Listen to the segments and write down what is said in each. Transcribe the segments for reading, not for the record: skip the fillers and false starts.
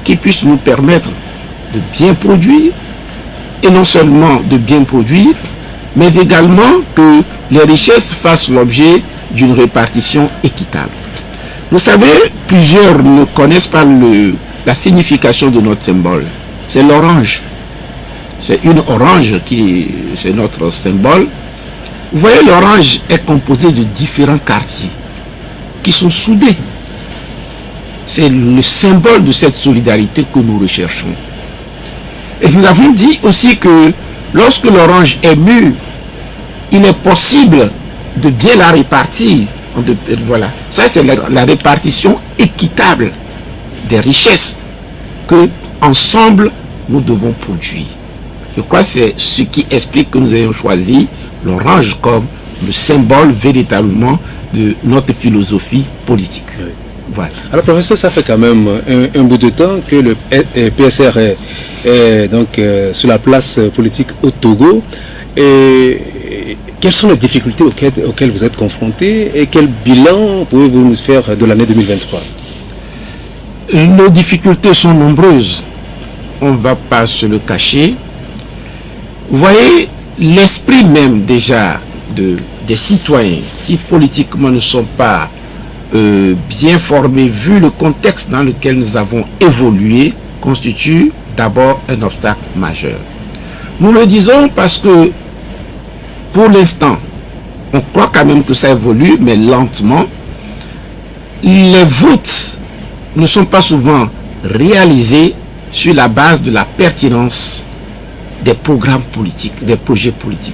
qui puisse nous permettre de bien produire, et non seulement de bien produire, mais également que les richesses fassent l'objet d'une répartition équitable. Vous savez, plusieurs ne connaissent pas la signification de notre symbole. C'est l'orange. C'est une orange c'est notre symbole. Vous voyez, l'orange est composé de différents quartiers qui sont soudés. C'est le symbole de cette solidarité que nous recherchons. Et nous avons dit aussi que lorsque l'orange est mûre, il est possible de bien la répartir. Voilà. Ça, c'est la répartition équitable des richesses que, ensemble, nous devons produire. Je crois que c'est ce qui explique que nous ayons choisi l'orange comme le symbole véritablement de notre philosophie politique. Oui. Voilà. Alors, professeur, ça fait quand même un bout de temps que le PSR est donc sur la place politique au Togo. Et quelles sont les difficultés auxquelles vous êtes confrontés et quel bilan pouvez-vous nous faire de l'année 2023? Nos difficultés sont nombreuses. On ne va pas se le cacher. Vous voyez, l'esprit même déjà des citoyens qui politiquement ne sont pas bien formés, vu le contexte dans lequel nous avons évolué, constitue d'abord un obstacle majeur. Nous le disons parce que pour l'instant, on croit quand même que ça évolue, mais lentement. Les votes ne sont pas souvent réalisés sur la base de la pertinence des programmes politiques, des projets politiques.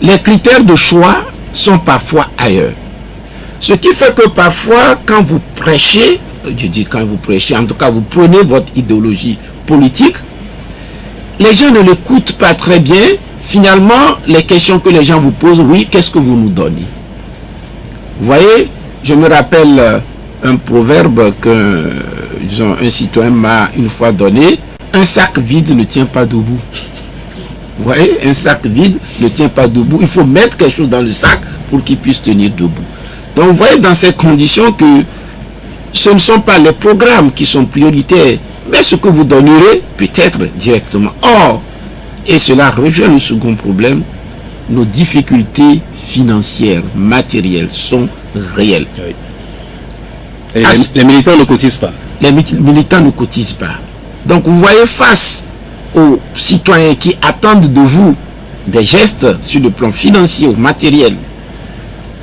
Les critères de choix sont parfois ailleurs. Ce qui fait que parfois, quand vous prêchez, je dis quand vous prêchez, en tout cas vous prenez votre idéologie politique, les gens ne l'écoutent pas très bien. Finalement, les questions que les gens vous posent, oui, qu'est-ce que vous nous donnez? Vous voyez, je me rappelle un proverbe que un citoyen m'a une fois donné, un sac vide ne tient pas debout. Vous voyez, un sac vide ne tient pas debout. Il faut mettre quelque chose dans le sac pour qu'il puisse tenir debout. Donc vous voyez dans ces conditions que ce ne sont pas les programmes qui sont prioritaires, mais ce que vous donnerez peut-être directement. Or, et cela rejoint le second problème, nos difficultés financières, matérielles sont réelles. Oui. Et les militants ne cotisent pas. Les militants ne cotisent pas. Donc vous voyez, face aux citoyens qui attendent de vous des gestes sur le plan financier ou matériel,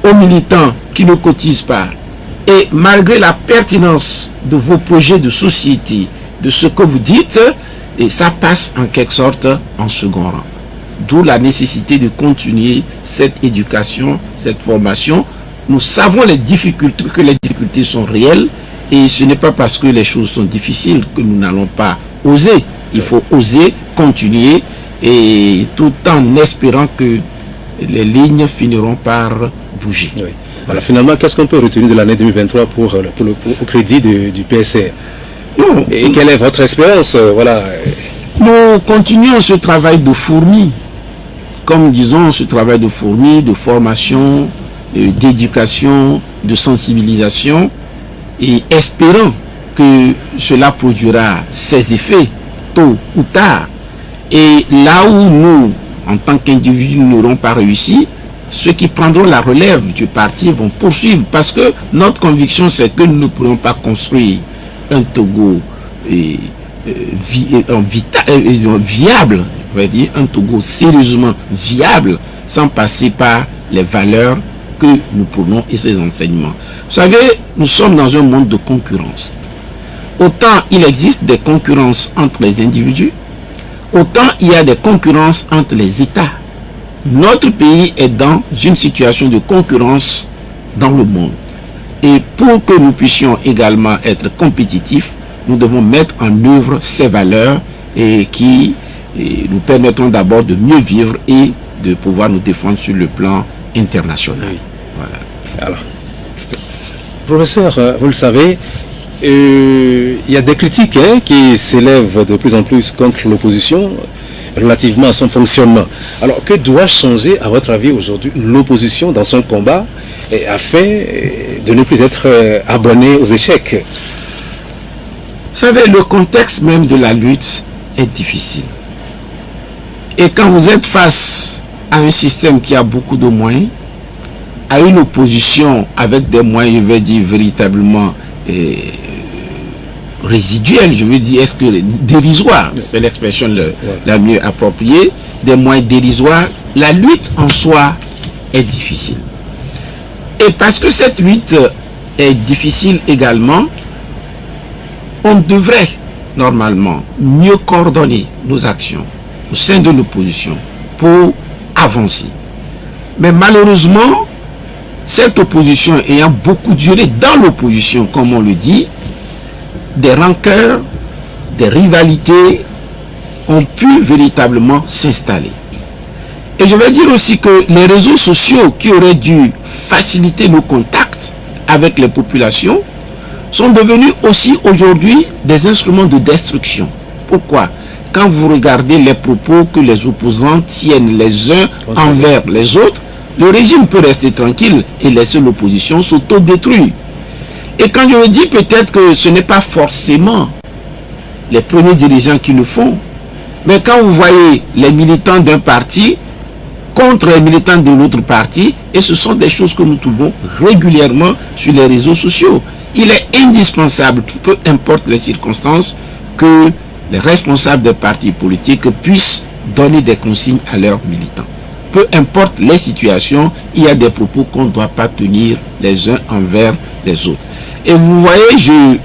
aux militants qui ne cotisent pas, et malgré la pertinence de vos projets de société, de ce que vous dites, et ça passe en quelque sorte en second rang. D'où la nécessité de continuer cette éducation, cette formation. Nous savons que les difficultés sont réelles, et ce n'est pas parce que les choses sont difficiles que nous n'allons pas oser. Il faut oser continuer, et tout en espérant que les lignes finiront par bouger. Oui. Alors finalement, qu'est-ce qu'on peut retenir de l'année 2023 au crédit du PSR? Non, et quelle est votre expérience? Voilà. Nous continuons ce travail de fourmi, comme disons ce travail de fourmi, de formation, d'éducation, de sensibilisation, et espérons que cela produira ses effets tôt ou tard. Et là où nous, en tant qu'individus, n'aurons pas réussi, ceux qui prendront la relève du parti vont poursuivre, parce que notre conviction, c'est que nous ne pourrons pas construire un Togo viable, on va dire, un Togo sérieusement viable, sans passer par les valeurs que nous prenons et ces enseignements. Vous savez, nous sommes dans un monde de concurrence. Autant il existe des concurrences entre les individus, autant il y a des concurrences entre les États. Notre pays est dans une situation de concurrence dans le monde. Et pour que nous puissions également être compétitifs, nous devons mettre en œuvre ces valeurs qui nous permettront d'abord de mieux vivre et de pouvoir nous défendre sur le plan international. Voilà. Alors, professeur, vous le savez, il y a des critiques qui s'élèvent de plus en plus contre l'opposition relativement à son fonctionnement. Alors, que doit changer, à votre avis, aujourd'hui, l'opposition dans son combat afin de ne plus être abonné aux échecs? savez, le contexte même de la lutte est difficile. Et quand vous êtes face à un système qui a beaucoup de moyens, à une opposition avec des moyens, je vais dire, véritablement résiduels, je veux dire, est-ce que dérisoires, c'est l'expression la mieux appropriée, des moyens dérisoires, la lutte en soi est difficile. Et parce que cette lutte est difficile également, on devrait normalement mieux coordonner nos actions au sein de l'opposition pour avancer. Mais malheureusement, cette opposition ayant beaucoup duré dans l'opposition, comme on le dit, des rancœurs, des rivalités ont pu véritablement s'installer. Et je vais dire aussi que les réseaux sociaux qui auraient dû faciliter nos contacts avec les populations sont devenus aussi aujourd'hui des instruments de destruction. Pourquoi? Quand vous regardez les propos que les opposants tiennent les uns envers les autres, le régime peut rester tranquille et laisser l'opposition s'autodétruire. Et quand je me dis peut-être que ce n'est pas forcément les premiers dirigeants qui le font, mais quand vous voyez les militants d'un parti contre les militants de l'autre parti, et ce sont des choses que nous trouvons régulièrement sur les réseaux sociaux. Il est indispensable, peu importe les circonstances, que les responsables des partis politiques puissent donner des consignes à leurs militants. Peu importe les situations, il y a des propos qu'on ne doit pas tenir les uns envers les autres. Et vous voyez,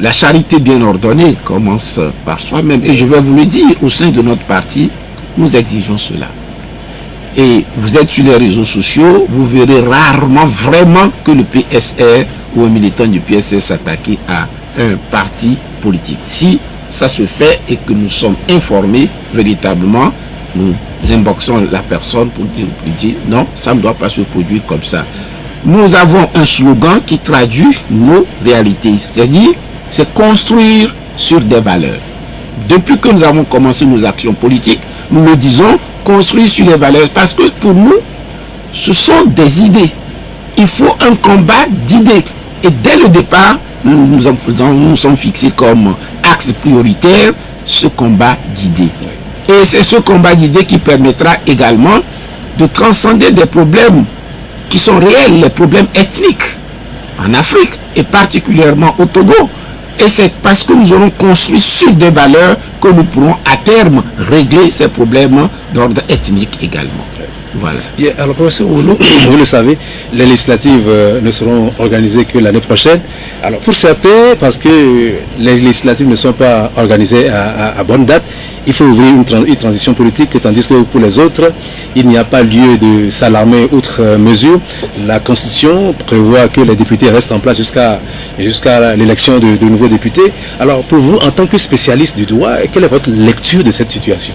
la charité bien ordonnée commence par soi-même. Et je vais vous le dire, au sein de notre parti, nous exigeons cela. Et vous êtes sur les réseaux sociaux, vous verrez rarement vraiment que le PSR ou un militant du PSR s'attaquer à un parti politique. Si ça se fait et que nous sommes informés véritablement, nous inboxons la personne pour dire non, ça ne doit pas se produire comme ça. Nous avons un slogan qui traduit nos réalités, c'est-à-dire c'est construire sur des valeurs. Depuis que nous avons commencé nos actions politiques, nous le disons, construire sur les valeurs, parce que pour nous, ce sont des idées. Il faut un combat d'idées. Et dès le départ, nous sommes fixés comme axe prioritaire ce combat d'idées. Et c'est ce combat d'idées qui permettra également de transcender des problèmes qui sont réels, les problèmes ethniques en Afrique et particulièrement au Togo. Et c'est parce que nous aurons construit sur des valeurs que nous pourrons à terme régler ces problèmes d'ordre ethnique également. Voilà. Alors, professeur Oulo, vous le savez, les législatives ne seront organisées que l'année prochaine. Alors, pour certains, parce que les législatives ne sont pas organisées à bonne date, il faut ouvrir une transition politique, tandis que pour les autres, il n'y a pas lieu de s'alarmer outre mesure. La Constitution prévoit que les députés restent en place jusqu'à l'élection de nouveaux députés. Alors, pour vous, en tant que spécialiste du droit, quelle est votre lecture de cette situation?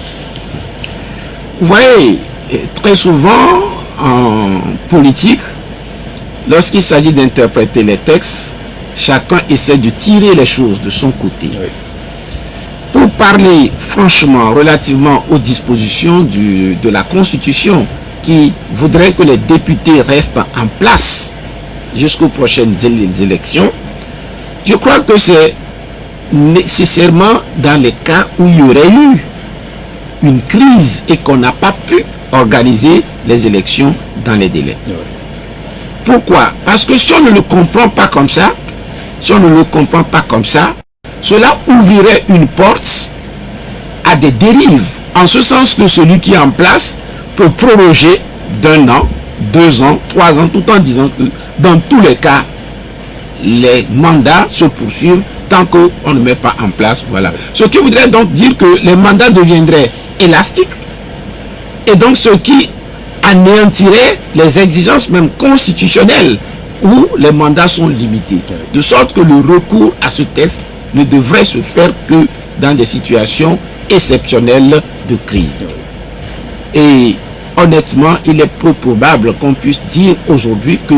Oui, très souvent, en politique, lorsqu'il s'agit d'interpréter les textes, chacun essaie de tirer les choses de son côté. Oui. Pour parler franchement, relativement aux dispositions de la Constitution qui voudrait que les députés restent en place jusqu'aux prochaines élections, je crois que c'est nécessairement dans les cas où il y aurait eu une crise et qu'on n'a pas pu organiser les élections dans les délais. Oui. Pourquoi? Parce que si on ne le comprend pas comme ça, cela ouvrirait une porte à des dérives, en ce sens que celui qui est en place peut proroger d'1 an, 2 ans, 3 ans, tout en disant que dans tous les cas, les mandats se poursuivent tant qu'on ne met pas en place. Voilà. Ce qui voudrait donc dire que les mandats deviendraient élastiques et donc ce qui anéantirait les exigences même constitutionnelles où les mandats sont limités. De sorte que le recours à ce texte ne devrait se faire que dans des situations exceptionnelles de crise. Et honnêtement, il est peu probable qu'on puisse dire aujourd'hui que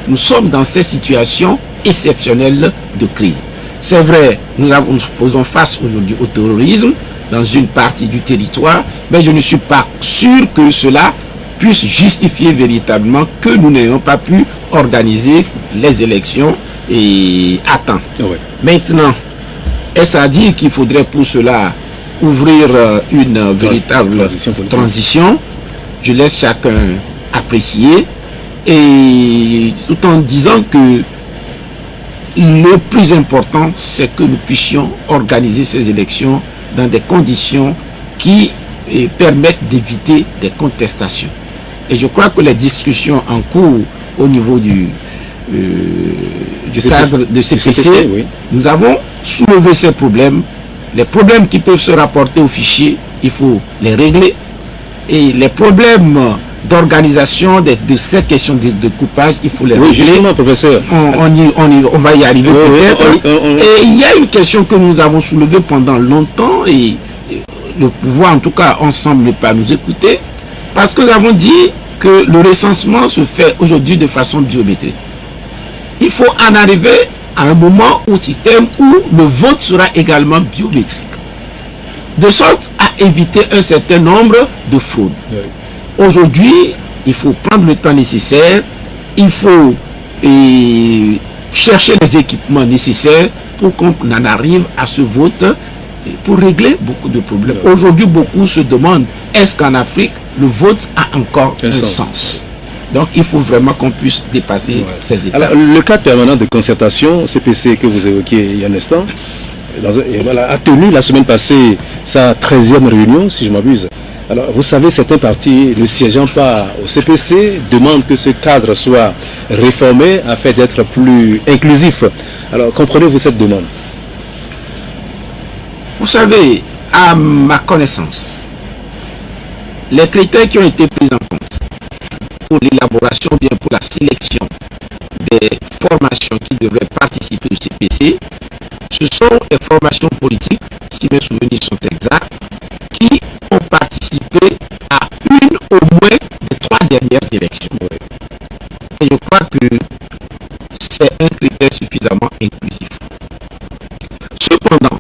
nous sommes dans ces situations exceptionnelles de crise. C'est vrai, nous faisons face aujourd'hui au terrorisme dans une partie du territoire, mais je ne suis pas sûr que cela puisse justifier véritablement que nous n'ayons pas pu organiser les élections à temps. Oui. Maintenant, Est-ce à dire qu'il faudrait pour cela ouvrir une véritable transition? Je laisse chacun apprécier, et tout en disant que le plus important, c'est que nous puissions organiser ces élections dans des conditions qui permettent d'éviter des contestations. Et je crois que les discussions en cours au niveau du cadre de CPC, oui, nous avons soulevé ces problèmes. Les problèmes qui peuvent se rapporter au fichier, il faut les régler. Et les problèmes d'organisation de ces questions de coupage, il faut les régler. Justement, professeur. On va y arriver peut-être. Et il y a une question que nous avons soulevée pendant longtemps, et le pouvoir, en tout cas, on ne semble pas nous écouter, parce que nous avons dit que le recensement se fait aujourd'hui de façon biométrique. Il faut en arriver à un moment au système où le vote sera également biométrique, de sorte à éviter un certain nombre de fraudes. Oui. Aujourd'hui, il faut prendre le temps nécessaire, il faut chercher les équipements nécessaires pour qu'on en arrive à ce vote, pour régler beaucoup de problèmes. Oui. Aujourd'hui, beaucoup se demandent, est-ce qu'en Afrique, le vote a encore un sens? Donc, il faut vraiment qu'on puisse dépasser ces étapes. Alors, le cadre permanent de concertation, CPC, que vous évoquiez il y a un instant, a tenu la semaine passée sa 13e réunion, si je m'abuse. Alors, vous savez, certains partis, ne siégeant pas au CPC, demandent que ce cadre soit réformé afin d'être plus inclusif. Alors, comprenez-vous cette demande? Vous savez, à ma connaissance, les critères qui ont été pris en compte pour l'élaboration, bien pour la sélection des formations qui devraient participer au CPC, ce sont les formations politiques, si mes souvenirs sont exacts, qui ont participé à une au moins des 3 dernières élections. Et je crois que c'est un critère suffisamment inclusif. Cependant,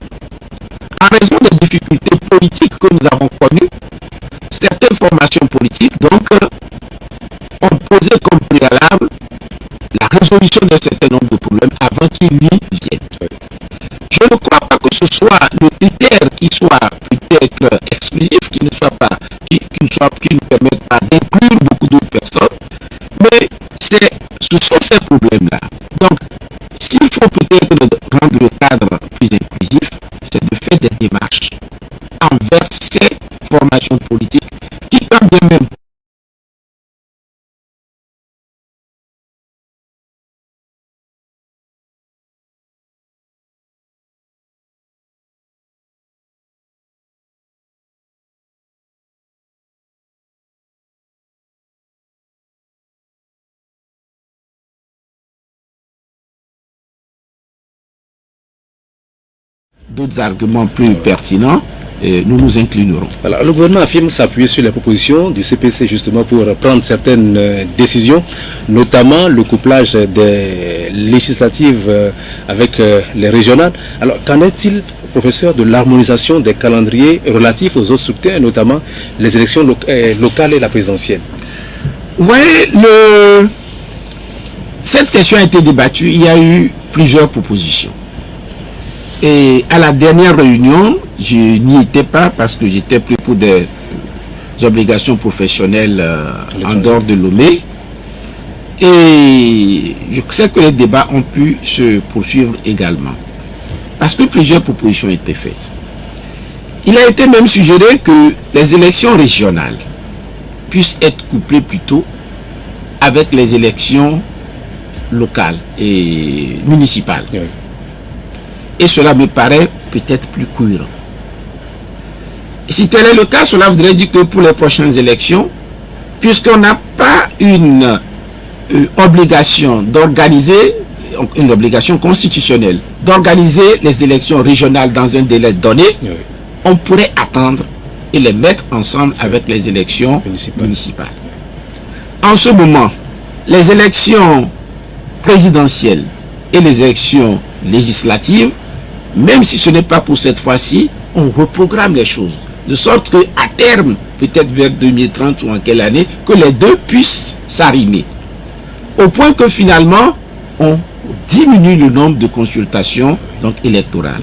en raison des difficultés politiques que nous avons connues, certaines formations politiques donc ont posé comme préalable la résolution d'un certain nombre de problèmes avant qu'ils n'y viennent. Je ne crois pas que ce soit le critère qui soit peut-être exclusif, qui ne permette pas d'inclure beaucoup d'autres personnes, mais ce sont ces problèmes-là. Donc, s'il faut peut-être rendre le cadre plus inclusif, c'est de faire des démarches envers ces formations politiques qui, quand bien même d'autres arguments plus pertinents, nous nous inclinerons. Alors, le gouvernement affirme s'appuyer sur les propositions du CPC justement pour prendre certaines décisions, notamment le couplage des législatives avec les régionales. Alors, qu'en est-il, professeur, de l'harmonisation des calendriers relatifs aux autres scrutins, notamment les élections locales et la présidentielle? Vous voyez, cette question a été débattue, il y a eu plusieurs propositions. Et à la dernière réunion, je n'y étais pas parce que j'étais pris pour des obligations professionnelles en dehors de Lomé. Et je sais que les débats ont pu se poursuivre également. Parce que plusieurs propositions étaient faites. Il a été même suggéré que les élections régionales puissent être couplées plutôt avec les élections locales et municipales. Oui. Et cela me paraît peut-être plus cohérent. Si tel est le cas, cela voudrait dire que pour les prochaines élections, puisqu'on n'a pas une obligation d'organiser, une obligation constitutionnelle, d'organiser les élections régionales dans un délai donné, oui, on pourrait attendre et les mettre ensemble avec les élections municipales. En ce moment, les élections présidentielles et les élections législatives, même si ce n'est pas pour cette fois-ci, on reprogramme les choses. De sorte qu'à terme, peut-être vers 2030 ou en quelle année, que les deux puissent s'arrimer. Au point que finalement, on diminue le nombre de consultations donc, électorales.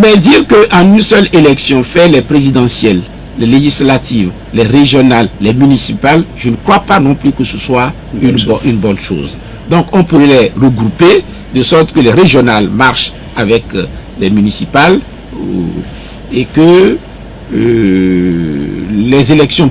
Mais dire qu'en une seule élection, faire les présidentielles, les législatives, les régionales, les municipales, je ne crois pas non plus que ce soit une bonne chose. Donc on pourrait les regrouper de sorte que les régionales marchent avec les municipales et que l'élection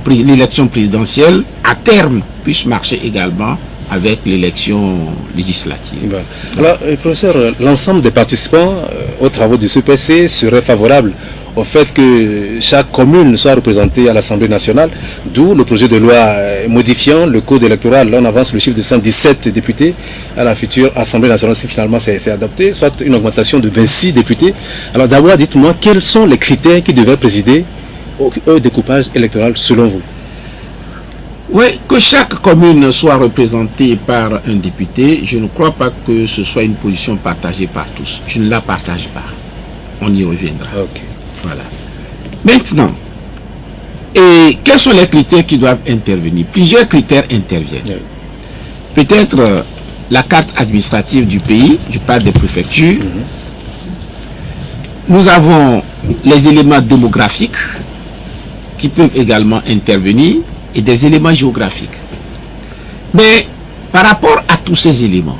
présidentielle à terme puisse marcher également avec l'élection législative. Voilà. Alors, professeur, l'ensemble des participants aux travaux du CPC seraient favorables au fait que chaque commune soit représentée à l'Assemblée nationale, d'où le projet de loi modifiant le code électoral. Là, on avance le chiffre de 117 députés à la future Assemblée nationale, si finalement c'est adopté, soit une augmentation de 26 députés. Alors d'abord, dites-moi, quels sont les critères qui devaient présider au découpage électoral selon vous? Oui, que chaque commune soit représentée par un député, je ne crois pas que ce soit une position partagée par tous. Je ne la partage pas. On y reviendra. Ok. Voilà. Maintenant, et quels sont les critères qui doivent intervenir? Plusieurs critères interviennent. Oui. Peut-être la carte administrative du pays, je parle des préfectures. Nous avons les éléments démographiques qui peuvent également intervenir et des éléments géographiques. Mais par rapport à tous ces éléments,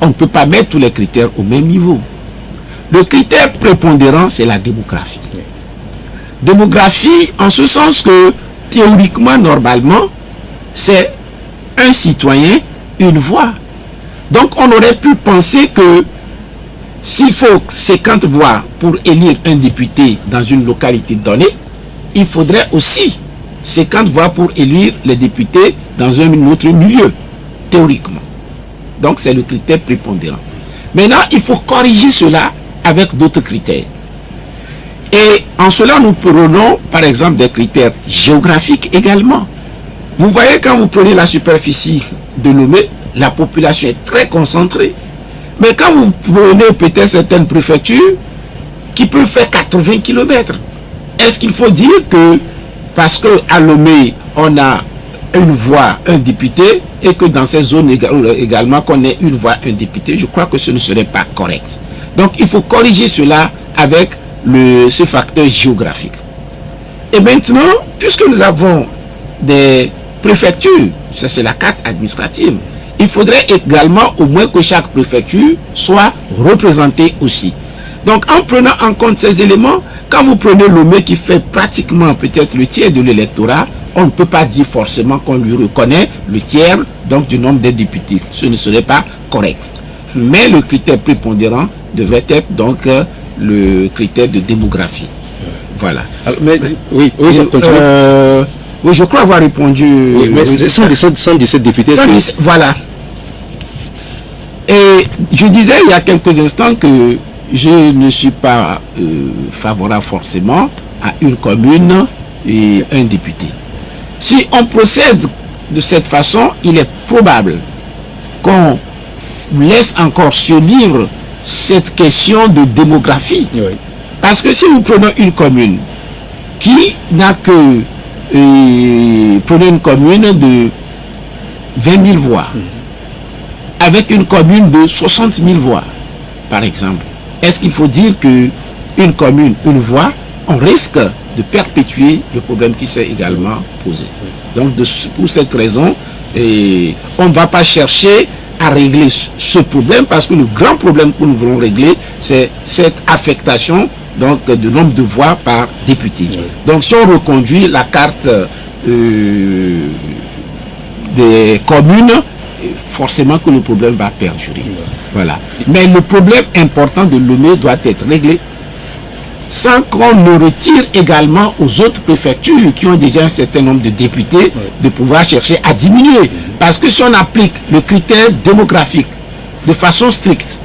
on ne peut pas mettre tous les critères au même niveau. Le critère prépondérant, c'est la démographie. Démographie en ce sens que, théoriquement, normalement, c'est un citoyen, une voix. Donc, on aurait pu penser que s'il faut 50 voix pour élire un député dans une localité donnée, il faudrait aussi 50 voix pour élire les députés dans un autre milieu, théoriquement. Donc, c'est le critère prépondérant. Maintenant, il faut corriger cela avec d'autres critères. Et en cela, nous prenons, par exemple, des critères géographiques également. Vous voyez, quand vous prenez la superficie de Lomé, la population est très concentrée. Mais quand vous prenez peut-être certaines préfectures qui peuvent faire 80 km, est-ce qu'il faut dire que parce qu'à Lomé, on a une voix, un député, et que dans ces zones également qu'on ait une voix, un député? Je crois que ce ne serait pas correct. Donc il faut corriger cela avec ce facteur géographique. Et maintenant, puisque nous avons des préfectures, ça c'est la carte administrative, il faudrait également au moins que chaque préfecture soit représentée aussi. Donc en prenant en compte ces éléments, quand vous prenez Lomé qui fait pratiquement peut-être le tiers de l'électorat, on ne peut pas dire forcément qu'on lui reconnaît le tiers donc du nombre des députés. Ce ne serait pas correct. Mais le critère prépondérant devrait être donc le critère de démographie. Voilà. Alors, mais, oui, je crois avoir répondu. Oui, mais 117 députés. 117, voilà. Et je disais il y a quelques instants que je ne suis pas favorable forcément à une commune et un député. Si on procède de cette façon, il est probable qu'on laisse encore survivre cette question de démographie. Oui. Parce que si nous prenons une commune qui n'a que prenez une commune de 20 000 voix avec une commune de 60 000 voix par exemple, est-ce qu'il faut dire que une commune, une voix, on risque de perpétuer le problème qui s'est également posé? Donc pour cette raison, on ne va pas chercher à régler ce problème, parce que le grand problème que nous voulons régler, c'est cette affectation donc de nombre de voix par député. Oui. Donc si on reconduit la carte des communes, forcément que le problème va perdurer. Oui. Voilà. Mais le problème important de Lomé doit être réglé sans qu'on ne retire également aux autres préfectures qui ont déjà un certain nombre de députés de pouvoir chercher à diminuer. Parce que si on applique le critère démographique de façon stricte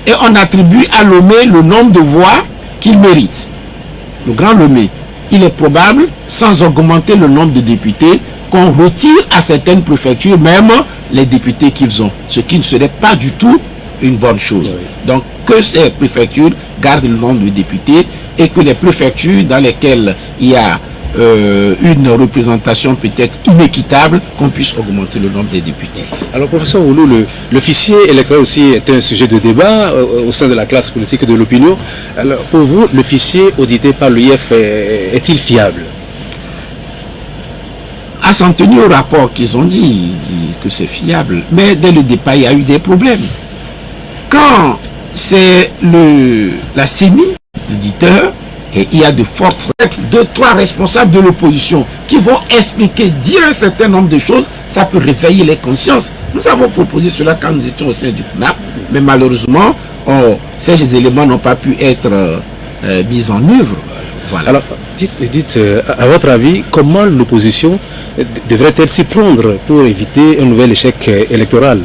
et on attribue à Lomé le nombre de voix qu'il mérite, le Grand Lomé, il est probable, sans augmenter le nombre de députés, qu'on retire à certaines préfectures même les députés qu'ils ont, ce qui ne serait pas du tout une bonne chose. Donc que ces préfectures gardent le nombre de députés et que les préfectures dans lesquelles il y a une représentation peut-être inéquitable, qu'on puisse augmenter le nombre des députés. Alors, professeur Oulou, le fichier électoral aussi est un sujet de débat au sein de la classe politique et de l'opinion. Alors, pour vous, le fichier audité par l'UIF est-il fiable? À s'en tenir au rapport qu'ils ont dit, ils disent que c'est fiable. Mais dès le départ, il y a eu des problèmes. Quand c'est la CENI, l'éditeur, et il y a de fortes règles, 2-3 responsables de l'opposition qui vont expliquer, dire un certain nombre de choses, ça peut réveiller les consciences. Nous avons proposé cela quand nous étions au sein du CNAP, mais malheureusement, ces éléments n'ont pas pu être mis en œuvre. Voilà. Alors, dites, à votre avis, comment l'opposition devrait-elle s'y prendre pour éviter un nouvel échec électoral?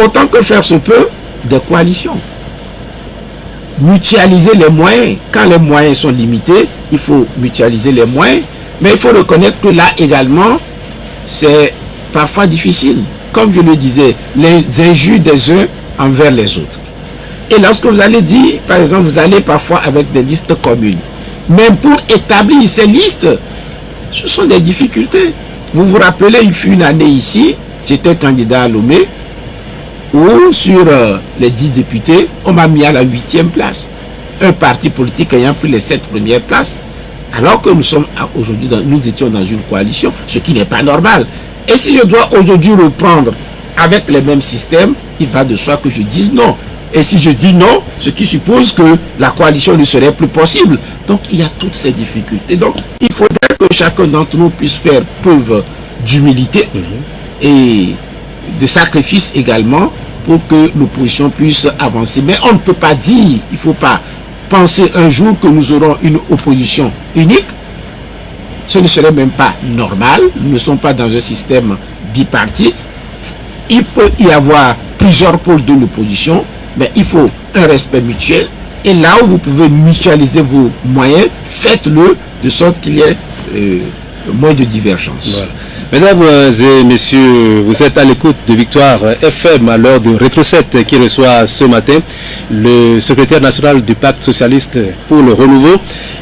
Autant que faire se peut, des coalitions. Mutualiser les moyens. Quand les moyens sont limités, il faut mutualiser les moyens. Mais il faut reconnaître que là également, c'est parfois difficile. Comme je le disais, les injures des uns envers les autres. Et lorsque vous allez dire, par exemple, vous allez parfois avec des listes communes. Même pour établir ces listes, ce sont des difficultés. Vous vous rappelez, il fut une année ici, j'étais candidat à Lomé, où sur les 10 députés, on m'a mis à la 8e place. Un parti politique ayant pris les 7 premières places, alors que nous sommes aujourd'hui, nous étions dans une coalition, ce qui n'est pas normal. Et si je dois aujourd'hui reprendre avec les mêmes systèmes, il va de soi que je dise non. Et si je dis non, ce qui suppose que la coalition ne serait plus possible. Donc il y a toutes ces difficultés. Donc il faudrait que chacun d'entre nous puisse faire preuve d'humilité et de sacrifice également pour que l'opposition puisse avancer. Mais on ne peut pas dire, il ne faut pas penser un jour que nous aurons une opposition unique. Ce ne serait même pas normal. Nous ne sommes pas dans un système bipartite. Il peut y avoir plusieurs pôles de l'opposition, mais il faut un respect mutuel. Et là où vous pouvez mutualiser vos moyens, faites-le de sorte qu'il y ait moins de divergence. Voilà. Mesdames et messieurs, vous êtes à l'écoute de Victoire FM à l'heure de Rétro 7 qui reçoit ce matin le secrétaire national du Pacte socialiste pour le renouveau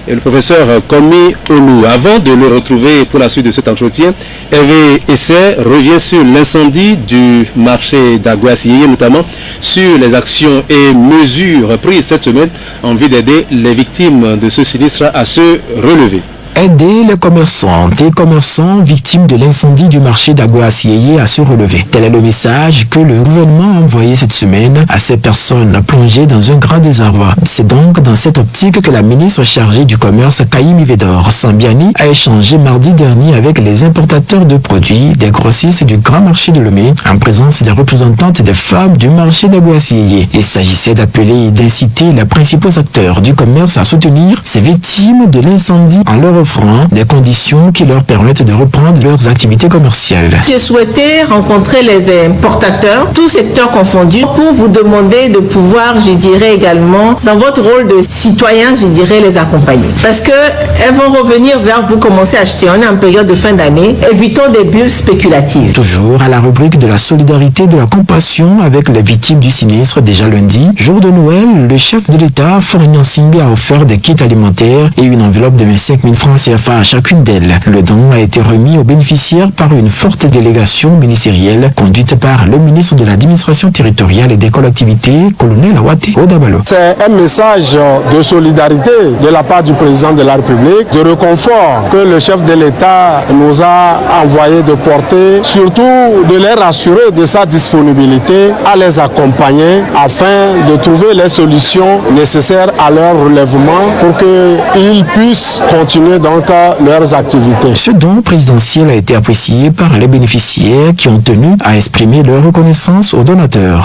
et le professeur Komi Oulou. Avant de le retrouver pour la suite de cet entretien, Hervé Essay revient sur l'incendie du marché d'Aguasiyé, notamment sur les actions et mesures prises cette semaine en vue d'aider les victimes de ce sinistre à se relever. Aider les commerçantes et commerçants victimes de l'incendie du marché d'Aguasiyé à se relever. Tel est le message que le gouvernement a envoyé cette semaine à ces personnes plongées dans un grand désarroi. C'est donc dans cette optique que la ministre chargée du commerce, Kaïm Ivedor Sambiani, a échangé mardi dernier avec les importateurs de produits, des grossistes du grand marché de Lomé, en présence des représentantes des femmes du marché d'Aguasiyé. Il s'agissait d'appeler et d'inciter les principaux acteurs du commerce à soutenir ces victimes de l'incendie en leur offrant des conditions qui leur permettent de reprendre leurs activités commerciales. J'ai souhaité rencontrer les importateurs, tous secteurs confondus, pour vous demander de pouvoir, je dirais également, dans votre rôle de citoyen, je dirais, les accompagner. Parce qu'elles vont revenir vers vous, commencer à acheter. On est en période de fin d'année. Évitons des bulles spéculatives. Toujours à la rubrique de la solidarité et de la compassion avec les victimes du sinistre, déjà lundi, jour de Noël, le chef de l'État, Florian Simbi, a offert des kits alimentaires et une enveloppe de 25 000 francs CFA à chacune d'elles. Le don a été remis aux bénéficiaires par une forte délégation ministérielle conduite par le ministre de l'administration territoriale et des collectivités, colonel Awate Odabalo. C'est un message de solidarité de la part du président de la République, de réconfort que le chef de l'État nous a envoyé de porter, surtout de les rassurer de sa disponibilité à les accompagner afin de trouver les solutions nécessaires à leur relèvement pour qu'ils puissent continuer donc leurs activités. Ce don présidentiel a été apprécié par les bénéficiaires qui ont tenu à exprimer leur reconnaissance aux donateurs.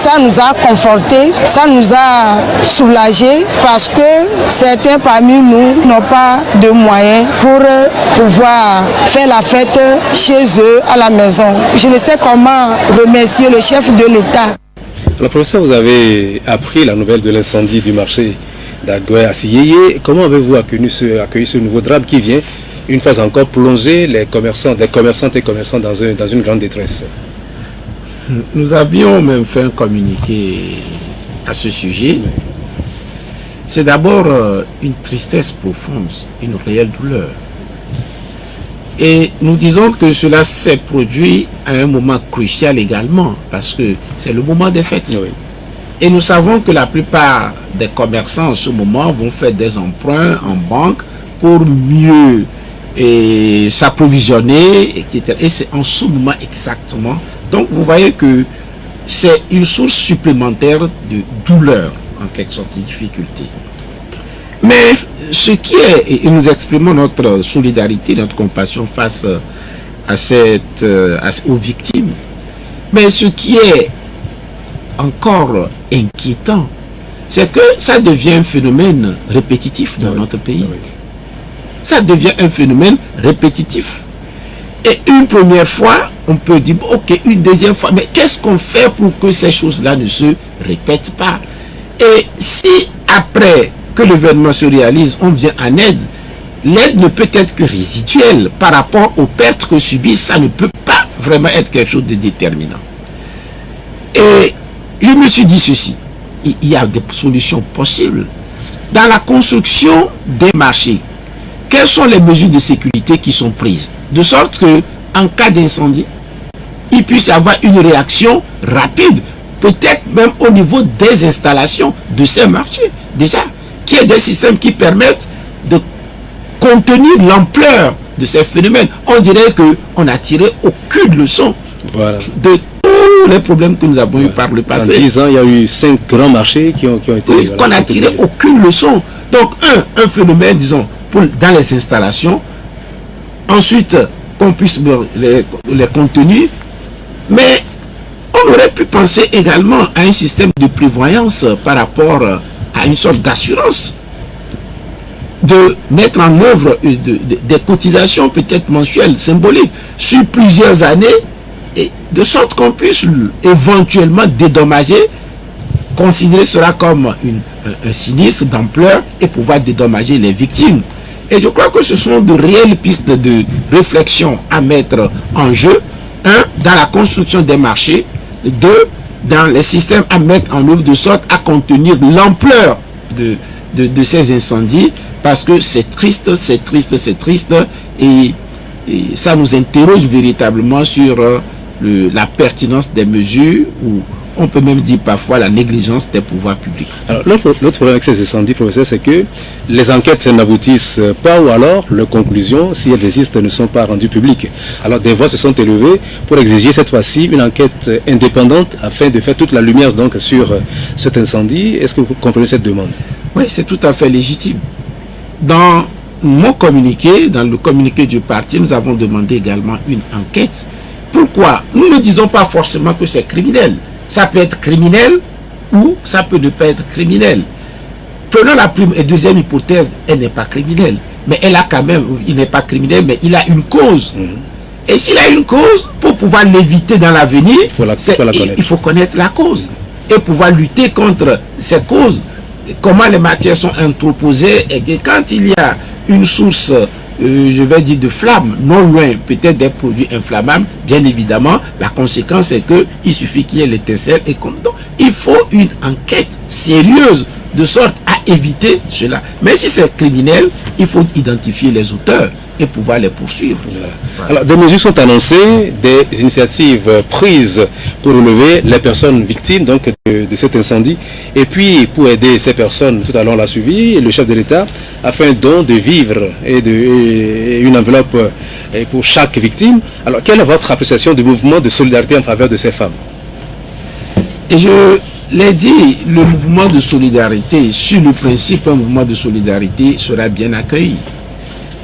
Ça nous a confortés, ça nous a soulagés parce que certains parmi nous n'ont pas de moyens pour pouvoir faire la fête chez eux à la maison. Je ne sais comment remercier le chef de l'État. Alors, professeur, vous avez appris la nouvelle de l'incendie du marché d'Agoé-Asiyeye. Comment avez-vous accueilli ce nouveau drame qui vient, une fois encore, plonger les commerçantes et commerçants dans une grande détresse? Nous avions même fait un communiqué à ce sujet. C'est d'abord une tristesse profonde, une réelle douleur. Et nous disons que cela s'est produit à un moment crucial également, parce que c'est le moment des fêtes. Oui. Et nous savons que la plupart des commerçants en ce moment vont faire des emprunts en banque pour mieux s'approvisionner, etc. Et c'est en ce moment exactement. Donc vous voyez que c'est une source supplémentaire de douleur, en quelque sorte, de difficulté. Mais ce qui est, et nous exprimons notre solidarité, notre compassion face aux victimes, mais ce qui est encore inquiétant, c'est que ça devient un phénomène répétitif dans notre pays. Oui. Ça devient un phénomène répétitif. Et une première fois, on peut dire, ok, une deuxième fois, mais qu'est-ce qu'on fait pour que ces choses-là ne se répètent pas? Et si après que l'événement se réalise, on vient en aide, l'aide ne peut être que résiduelle par rapport aux pertes que subissent, ça ne peut pas vraiment être quelque chose de déterminant. Et je me suis dit ceci, il y a des solutions possibles. Dans la construction des marchés, quelles sont les mesures de sécurité qui sont prises? De sorte que, en cas d'incendie, il puisse y avoir une réaction rapide, peut-être même au niveau des installations de ces marchés. Déjà, qu'il y ait des systèmes qui permettent de contenir l'ampleur de ces phénomènes. On dirait qu'on n'a tiré aucune leçon de tous les problèmes que nous avons eu par le passé. En 10 ans, il y a eu 5 grands marchés qui ont été... Oui, qu'on n'a tiré aucune leçon. Donc, un phénomène, disons, dans les installations. Ensuite, qu'on puisse les contenir. Mais on aurait pu penser également à un système de prévoyance par rapport à une sorte d'assurance, de mettre en œuvre des cotisations peut-être mensuelles, symboliques, sur plusieurs années, et de sorte qu'on puisse éventuellement dédommager, considérer cela comme un sinistre d'ampleur et pouvoir dédommager les victimes. Et je crois que ce sont de réelles pistes de réflexion à mettre en jeu. 1, dans la construction des marchés. 2, dans les systèmes à mettre en œuvre de sorte à contenir l'ampleur de ces incendies, parce que c'est triste, c'est triste, c'est triste, et ça nous interroge véritablement sur la pertinence des mesures, ou on peut même dire parfois la négligence des pouvoirs publics. Alors, l'autre problème avec ces incendies, professeur, c'est que les enquêtes n'aboutissent pas, ou alors leurs conclusions, si elles existent, ne sont pas rendues publiques. Alors des voix se sont élevées pour exiger cette fois-ci une enquête indépendante afin de faire toute la lumière donc sur cet incendie. Est-ce que vous comprenez cette demande? Oui, c'est tout à fait légitime. Dans mon communiqué, dans le communiqué du parti, nous avons demandé également une enquête. Pourquoi? Nous ne disons pas forcément que c'est criminel. Ça peut être criminel ou ça peut ne pas être criminel. Prenons la deuxième hypothèse, elle n'est pas criminelle. Mais elle a quand même, il n'est pas criminel, mais il a une cause. Et s'il a une cause, pour pouvoir l'éviter dans l'avenir, il faut connaître la cause. Et pouvoir lutter contre ces causes. Comment les matières sont entreposées, et que quand il y a une source, je vais dire de flamme, non loin peut-être des produits inflammables, bien évidemment, la conséquence est qu'il suffit qu'il y ait l'étincelle et comme donc, il faut une enquête sérieuse de sorte à éviter cela. Mais si c'est criminel, il faut identifier les auteurs et pouvoir les poursuivre. Voilà. Alors, des mesures sont annoncées, des initiatives prises pour relever les personnes victimes donc, de cet incendie. Et puis, pour aider ces personnes, tout à l'heure on l'a suivi, le chef de l'État a fait un don de vivres et une enveloppe pour chaque victime. Alors, quelle est votre appréciation du mouvement de solidarité en faveur de ces femmes? Et je l'ai dit, le mouvement de solidarité, sur le principe, un mouvement de solidarité sera bien accueilli.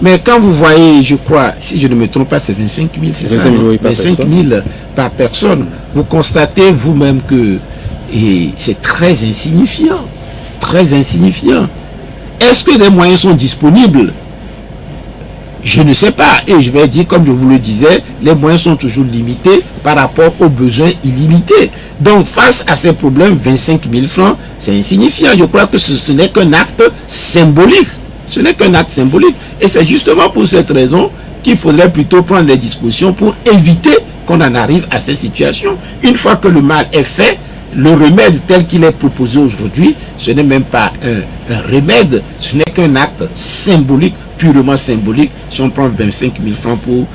Mais quand vous voyez, je crois, si je ne me trompe pas, c'est 25 000, c'est ça, 25 000 par personne, vous constatez vous-même que c'est très insignifiant. Très insignifiant. Est-ce que des moyens sont disponibles? Je ne sais pas. Et je vais dire, comme je vous le disais, les moyens sont toujours limités par rapport aux besoins illimités. Donc, face à ces problèmes, 25 000 francs, c'est insignifiant. Je crois que ce n'est qu'un acte symbolique. Ce n'est qu'un acte symbolique. Et c'est justement pour cette raison qu'il faudrait plutôt prendre des dispositions pour éviter qu'on en arrive à ces situations. Une fois que le mal est fait, le remède tel qu'il est proposé aujourd'hui, ce n'est même pas un remède, ce n'est qu'un acte symbolique, purement symbolique, si on prend 25 000 francs pour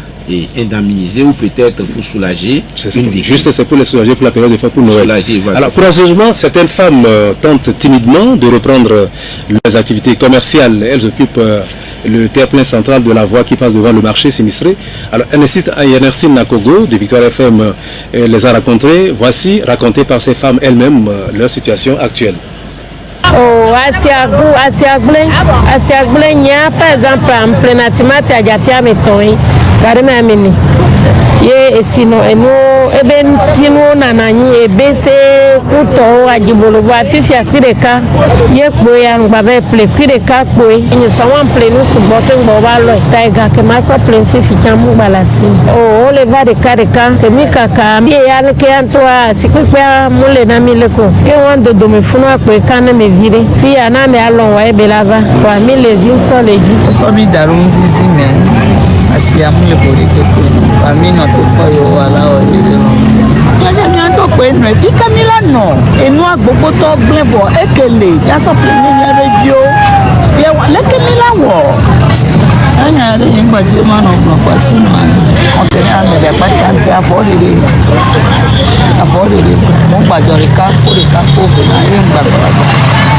indemniser ou peut-être pour soulager une victime. Juste, c'est pour les soulager pour la période de fête pour Noël. Soulager, voilà. Alors, courageusement, certaines femmes tentent timidement de reprendre leurs activités commerciales. Elles occupent le terre-plein central de la voie qui passe devant le marché sinistré. Alors, Ernestine Nakogo de Victoire FM les a rencontrées. Voici, racontées par ces femmes elles-mêmes, leur situation actuelle. Oh, asiagle nya par exemple en plenatimati ajafia metoi garime amini ye esino eno eben tinu nananyi ebese kuto ajibolo wa fifi akireka ye kpoya ngbabe ple kireka kpoe nyi so wan ple nu subote ngboba lo taiga ke masa ple fifi chamu balasi o le va de kareka ke mikaka ye ya ke antoa sikwe mule na mileko ke wan do me funu akwe kana me vire fi ana me alon wa ebelava kwa mi les yeux sont les yeux so mi darun zizi me asi amule bori ke ko ami no to ko yo wala o ile no ya mi an to pe no fi kamila no enu agbogbo to gblebo ekele ya so pe mi ya review ye wa le kamila wo anya re yin gba ti ma no gbo pa si no on te na me be pa ta fi afore mo gba jore ka ko na yin gba so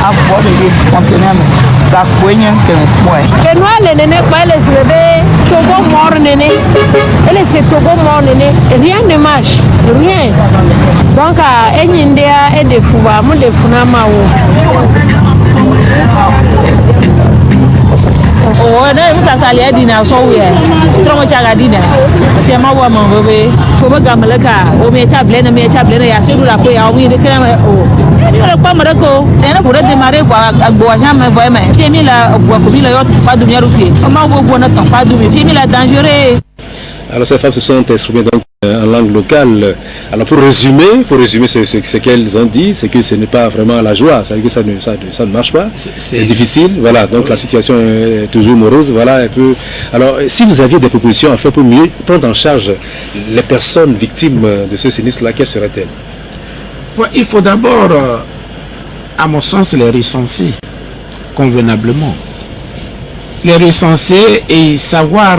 afore re on te na me ka kwenye ke mo que no ale nene pa les bébés Togo mort nene elle c'est Togo mort nene rien ne marche rien donc enyindea e de fuba mo de funa ma wo oh na musa sali adina so we tromo chaga dina te ma wa mo bebe fo ba gamalaka o me table na ya sedu la ko ya o mi de kera o ni le pa marako ena pour démarrer kwa agbo nyama boy me fi mi la kwa ko mi la yo pa du nyaruki o ma wo na ton pa du mi fi mi la dangereux. Alors ces femmes se sont exprimées donc en langue locale. Alors pour résumer ce qu'elles ont dit, c'est que ce n'est pas vraiment la joie, c'est-à-dire que ça ne marche pas, c'est difficile, voilà, donc la situation est toujours morose, voilà, un peu. Alors si vous aviez des propositions à faire pour mieux prendre en charge les personnes victimes de ce sinistre-là, quelles seraient-elles? Ouais, il faut d'abord, à mon sens, les recenser convenablement. Les recenser et savoir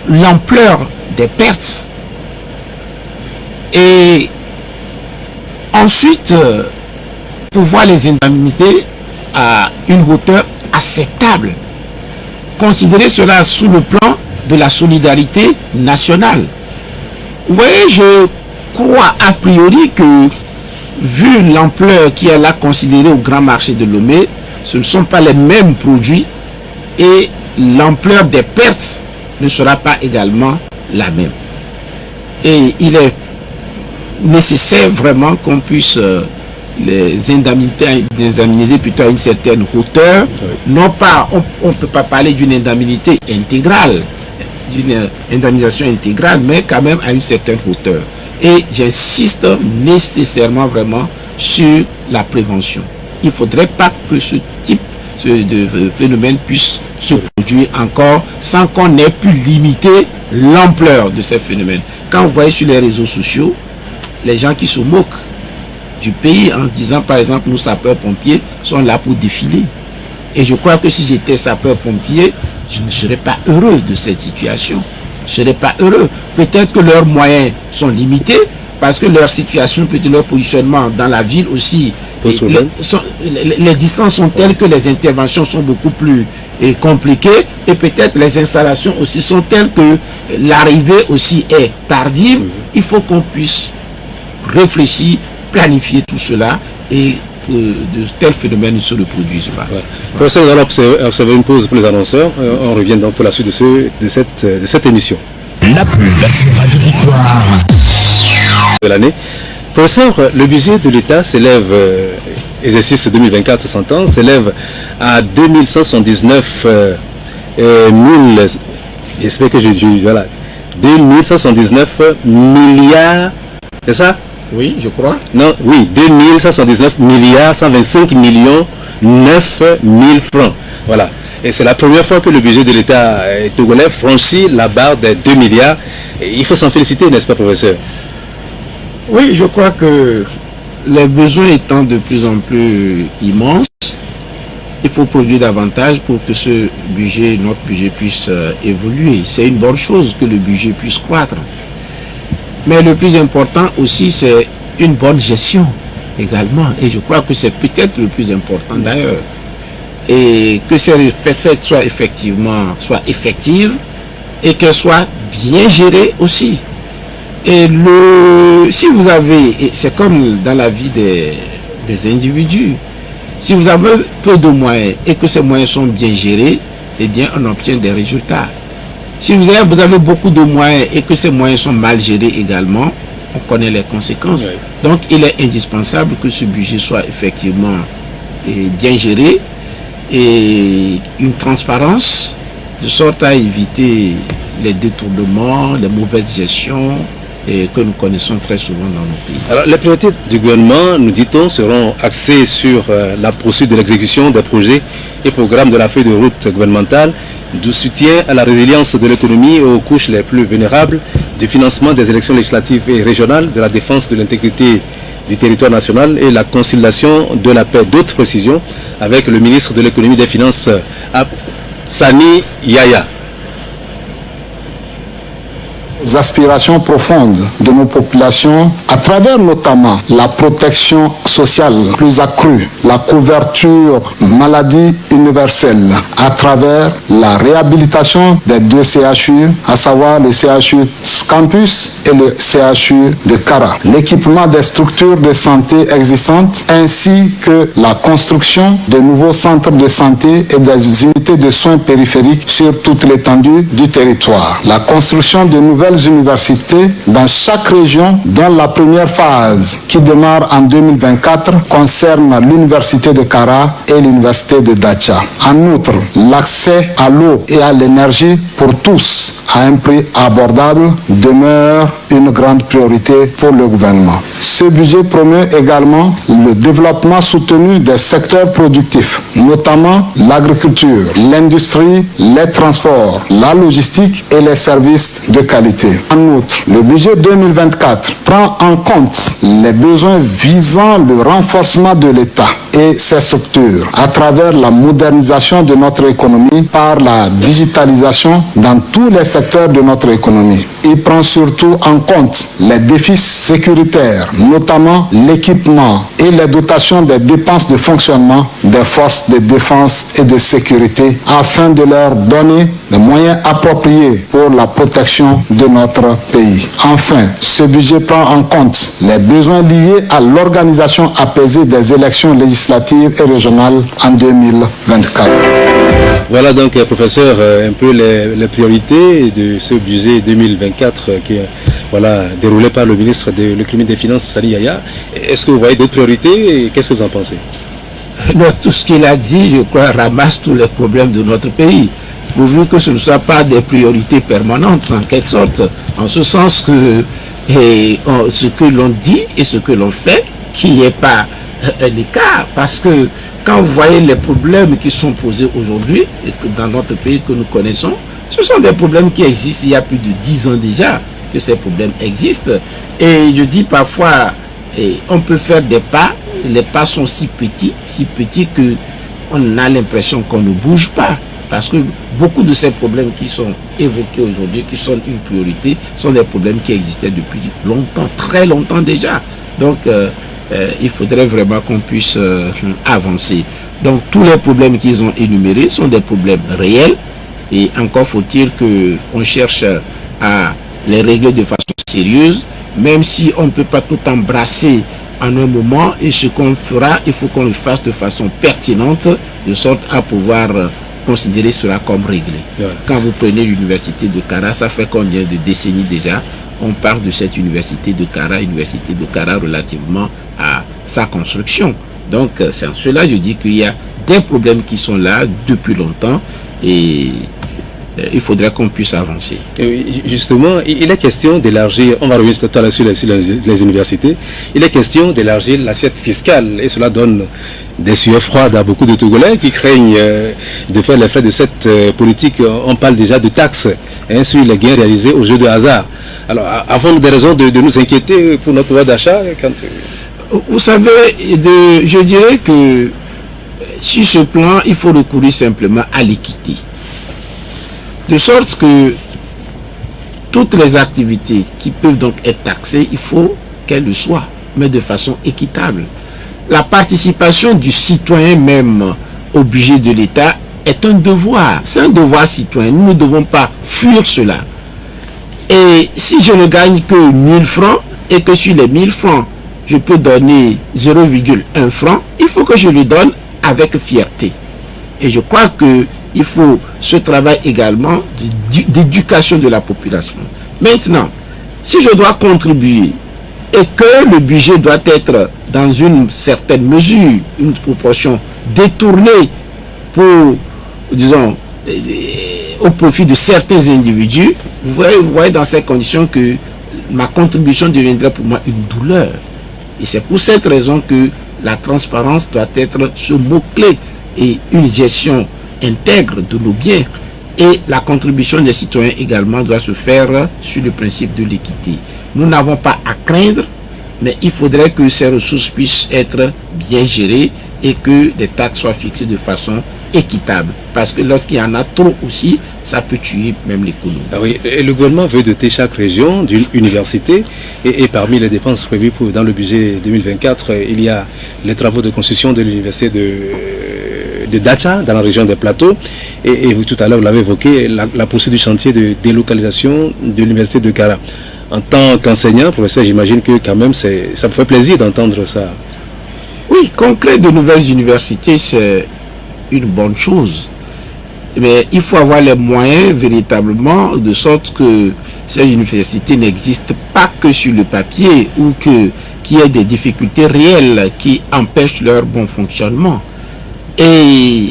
l'ampleur des pertes et ensuite pouvoir les indemniser à une hauteur acceptable. Considérer cela sous le plan de la solidarité nationale. Vous voyez, je crois a priori que vu l'ampleur qui est là considérée au grand marché de Lomé, ce ne sont pas les mêmes produits et l'ampleur des pertes ne sera pas également la même. Et il est nécessaire vraiment qu'on puisse les indemniser plutôt à une certaine hauteur. Non pas, on ne peut pas parler d'une indemnité intégrale, d'une indemnisation intégrale, mais quand même à une certaine hauteur. Et j'insiste nécessairement vraiment sur la prévention. Il ne faudrait pas que ce type de phénomène puisse se produire encore sans qu'on ait pu limiter l'ampleur de ces phénomènes. Quand vous voyez sur les réseaux sociaux, les gens qui se moquent du pays en disant par exemple nous sapeurs-pompiers sont là pour défiler. Et je crois que si j'étais sapeur-pompier, je ne serais pas heureux de cette situation. Je ne serais pas heureux. Peut-être que leurs moyens sont limités parce que leur situation, peut-être leur positionnement dans la ville aussi, les distances sont telles que les interventions sont beaucoup plus compliquées et peut-être les installations aussi sont telles que l'arrivée aussi est tardive. Il faut qu'on puisse réfléchir, planifier tout cela et que de tels phénomènes ne se reproduisent pas. Ouais. Professeur, nous allons observer une pause pour les annonceurs. On revient donc pour la suite de cette émission. La pub sur Radio Victoire. De l'année. Professeur, le budget de l'État s'élève, exercice 2024 s'entend, s'élève à 2179 j'espère que voilà, 2179 milliards, c'est ça? Oui, je crois. Non, oui, 2179 milliards 125 millions 9 000 francs. Voilà. Et c'est la première fois que le budget de l'État togolais franchit la barre des 2 milliards. Et il faut s'en féliciter, n'est-ce pas, professeur? Oui, je crois que les besoins étant de plus en plus immenses, il faut produire davantage pour que ce budget, notre budget puisse évoluer. C'est une bonne chose que le budget puisse croître. Mais le plus important aussi, c'est une bonne gestion également. Et je crois que c'est peut-être le plus important d'ailleurs. Et que ces recettes soient effectives et qu'elles soient bien gérées aussi. Et si vous avez, c'est comme dans la vie des individus, si vous avez peu de moyens et que ces moyens sont bien gérés, eh bien on obtient des résultats. Si vous avez beaucoup de moyens et que ces moyens sont mal gérés également, on connaît les conséquences. Oui. Donc il est indispensable que ce budget soit effectivement bien géré et une transparence de sorte à éviter les détournements, les mauvaises gestions que nous connaissons très souvent dans nos pays. Alors les priorités du gouvernement, nous dit-on, seront axées sur la poursuite de l'exécution des projets et programmes de la feuille de route gouvernementale, du soutien à la résilience de l'économie aux couches les plus vulnérables, du financement des élections législatives et régionales, de la défense de l'intégrité du territoire national et la conciliation de la paix. D'autres précisions avec le ministre de l'économie et des finances, Sani Yaya. Les aspirations profondes de nos populations, à travers notamment la protection sociale plus accrue, la couverture maladie universelle, à travers la réhabilitation des 2 CHU, à savoir le CHU Campus et le CHU de Kara, l'équipement des structures de santé existantes, ainsi que la construction de nouveaux centres de santé et des unités de soins périphériques sur toute l'étendue du territoire, la construction de nouvelles universités dans chaque région, dont la première phase qui démarre en 2024 concerne l'université de Kara et l'université de Dacha. En outre, l'accès à l'eau et à l'énergie pour tous à un prix abordable demeure une grande priorité pour le gouvernement. Ce budget promeut également le développement soutenu des secteurs productifs, notamment l'agriculture, l'industrie, les transports, la logistique et les services de qualité. En outre, le budget 2024 prend en compte les besoins visant le renforcement de l'État et ses structures à travers la modernisation de notre économie par la digitalisation dans tous les secteurs de notre économie. Il prend surtout en compte les défis sécuritaires, notamment l'équipement et les dotations des dépenses de fonctionnement des forces de défense et de sécurité afin de leur donner des moyens appropriés pour la protection de notre pays. Enfin, ce budget prend en compte les besoins liés à l'organisation apaisée des élections législatives et régionales en 2024. Voilà donc, professeur, un peu les priorités de ce budget 2024 qui est déroulé par le ministre de l'économie et des finances, Sani Yaya. Est-ce que vous voyez d'autres priorités et qu'est-ce que vous en pensez? Non, tout ce qu'il a dit, je crois, ramasse tous les problèmes de notre pays, pourvu que ce ne soit pas des priorités permanentes, en quelque sorte, en ce sens que ce que l'on dit et ce que l'on fait, qu'il n'y ait pas un écart, parce que quand vous voyez les problèmes qui sont posés aujourd'hui dans notre pays que nous connaissons, ce sont des problèmes qui existent il y a plus de 10 ans déjà que ces problèmes existent. Et je dis parfois, on peut faire des pas, les pas sont si petits que on a l'impression qu'on ne bouge pas. Parce que beaucoup de ces problèmes qui sont évoqués aujourd'hui, qui sont une priorité, sont des problèmes qui existaient depuis longtemps, très longtemps déjà. Donc, il faudrait vraiment qu'on puisse avancer. Donc, tous les problèmes qu'ils ont énumérés sont des problèmes réels. Et encore faut-il qu'on cherche à les régler de façon sérieuse, même si on ne peut pas tout embrasser en un moment. Et ce qu'on fera, il faut qu'on le fasse de façon pertinente, de sorte à pouvoir considérer cela comme réglé. Voilà. Quand vous prenez l'université de Kara, ça fait combien de décennies déjà on parle de cette université de Kara relativement à sa construction. Donc c'est en cela je dis qu'il y a des problèmes qui sont là depuis longtemps et il faudrait qu'on puisse avancer. Et justement, il est question d'élargir, on va revenir tout à l'heure sur les universités, il est question d'élargir l'assiette fiscale et cela donne des sueurs froides à beaucoup de Togolais qui craignent de faire les frais de cette politique. On parle déjà de taxes sur les gains réalisés au jeu de hasard. Alors, avons-nous des raisons de nous inquiéter pour notre pouvoir d'achat Vous savez, je dirais que sur ce plan, il faut recourir simplement à l'équité. De sorte que toutes les activités qui peuvent donc être taxées, il faut qu'elles le soient, mais de façon équitable. La participation du citoyen même au budget de l'État est un devoir. C'est un devoir citoyen. Nous ne devons pas fuir cela. Et si je ne gagne que 1000 francs et que sur les 1000 francs, je peux donner 0,1 franc, il faut que je le donne avec fierté. Et je crois qu'il faut ce travail également d'éducation de la population. Maintenant, si je dois contribuer et que le budget doit être dans une certaine mesure, une proportion détournée pour, disons, au profit de certains individus, vous voyez dans ces conditions que ma contribution deviendrait pour moi une douleur. Et c'est pour cette raison que la transparence doit être ce mot-clé et une gestion intègre de nos biens. Et la contribution des citoyens également doit se faire sur le principe de l'équité. Nous n'avons pas à craindre, mais il faudrait que ces ressources puissent être bien gérées et que les taxes soient fixées de façon équitable. Parce que lorsqu'il y en a trop aussi, ça peut tuer même l'économie. Ah oui, et le gouvernement veut doter chaque région d'une université et parmi les dépenses prévues dans le budget 2024, il y a les travaux de construction de l'université de Dacha dans la région des Plateaux et vous tout à l'heure vous l'avez évoqué, la poursuite du chantier de délocalisation de l'université de Kara. En tant qu'enseignant, professeur, j'imagine que quand même ça me fait plaisir d'entendre ça. Oui, qu'on crée de nouvelles universités, c'est une bonne chose. Mais il faut avoir les moyens véritablement de sorte que ces universités n'existent pas que sur le papier ou qu'il y ait des difficultés réelles qui empêchent leur bon fonctionnement. Et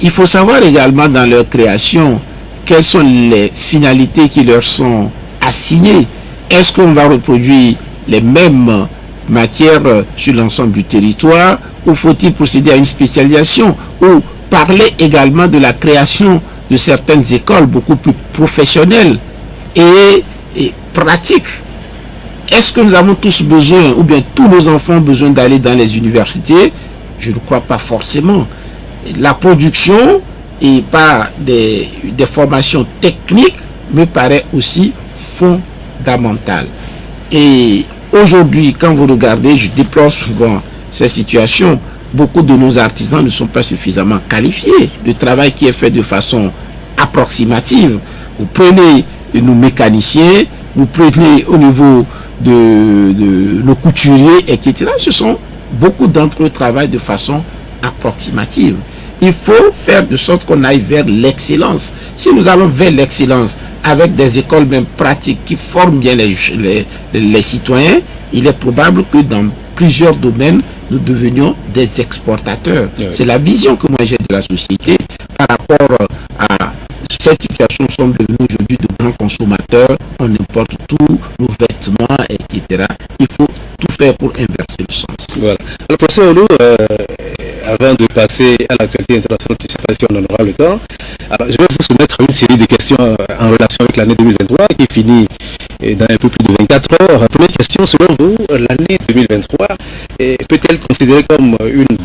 il faut savoir également dans leur création quelles sont les finalités qui leur sont assignées. Est-ce qu'on va reproduire les mêmes matières sur l'ensemble du territoire ou faut-il procéder à une spécialisation ou parler également de la création de certaines écoles beaucoup plus professionnelles et pratiques. Est-ce que nous avons tous besoin ou bien tous nos enfants ont besoin d'aller dans les universités? Je ne crois pas forcément. La production et par des formations techniques me paraît aussi fondamentale. Et aujourd'hui, quand vous regardez, je déplore souvent ces situations, beaucoup de nos artisans ne sont pas suffisamment qualifiés. Le travail qui est fait de façon approximative, vous prenez nos mécaniciens, vous prenez au niveau de nos couturiers, etc. Ce sont beaucoup d'entre eux travaillent de façon approximative. Il faut faire de sorte qu'on aille vers l'excellence. Si nous allons vers l'excellence avec des écoles même pratiques qui forment bien les citoyens, il est probable que dans plusieurs domaines, nous devenions des exportateurs. Oui. C'est la vision que moi j'ai de la société par rapport à cette situation. Nous sommes devenus aujourd'hui de grands consommateurs, on importe tous nos vêtements, etc. Il faut tout faire pour inverser le sens. Voilà. Alors, professeur Olou, avant de passer à l'actualité internationale, je ne sais pas si on en aura le temps, alors, je vais vous soumettre une série de questions en relation avec l'année 2023 qui finit dans un peu plus de 24 heures. Première question, selon vous, l'année 2023 peut-elle considérée comme une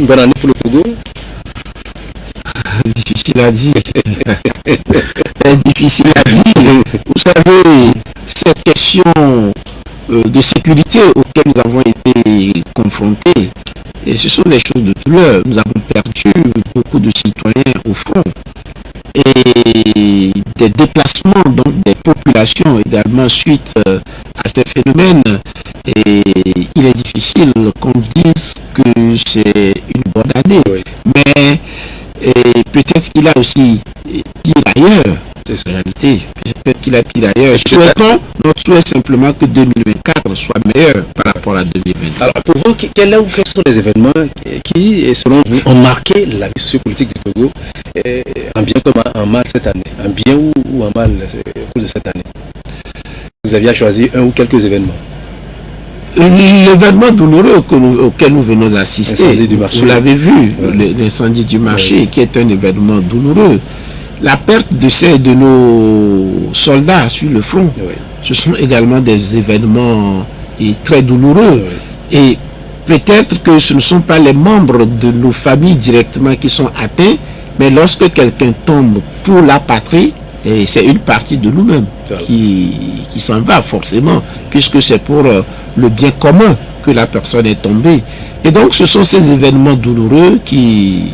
bonne année pour le Togo? Difficile à dire. Difficile à dire. Vous savez, ces questions de sécurité auxquelles nous avons été confrontés, et ce sont des choses de douleur. Nous avons perdu beaucoup de citoyens au front. Et des déplacements donc des populations également suite à ces phénomènes. Et il est difficile qu'on dise que c'est une bonne année. Oui. Mais peut-être qu'il a aussi dit ailleurs. C'est la réalité. Peut-être qu'il a pris d'ailleurs. Notre souhait simplement que 2024 soit meilleur par rapport à 2020. Alors, pour vous, quels sont les événements qui, selon vous, ont marqué la vie sociopolitique du Togo, en bien comme en mal cette année? En bien ou en mal au cours de cette année? Vous aviez choisi un ou quelques événements. L'événement douloureux auquel nous venons assister, vous l'avez vu, l'incendie du marché, qui est un événement douloureux. La perte de nos soldats sur le front, ce sont également des événements très douloureux. Et peut-être que ce ne sont pas les membres de nos familles directement qui sont atteints, mais lorsque quelqu'un tombe pour la patrie, et c'est une partie de nous-mêmes qui s'en va forcément, puisque c'est pour le bien commun que la personne est tombée. Et donc ce sont ces événements douloureux qui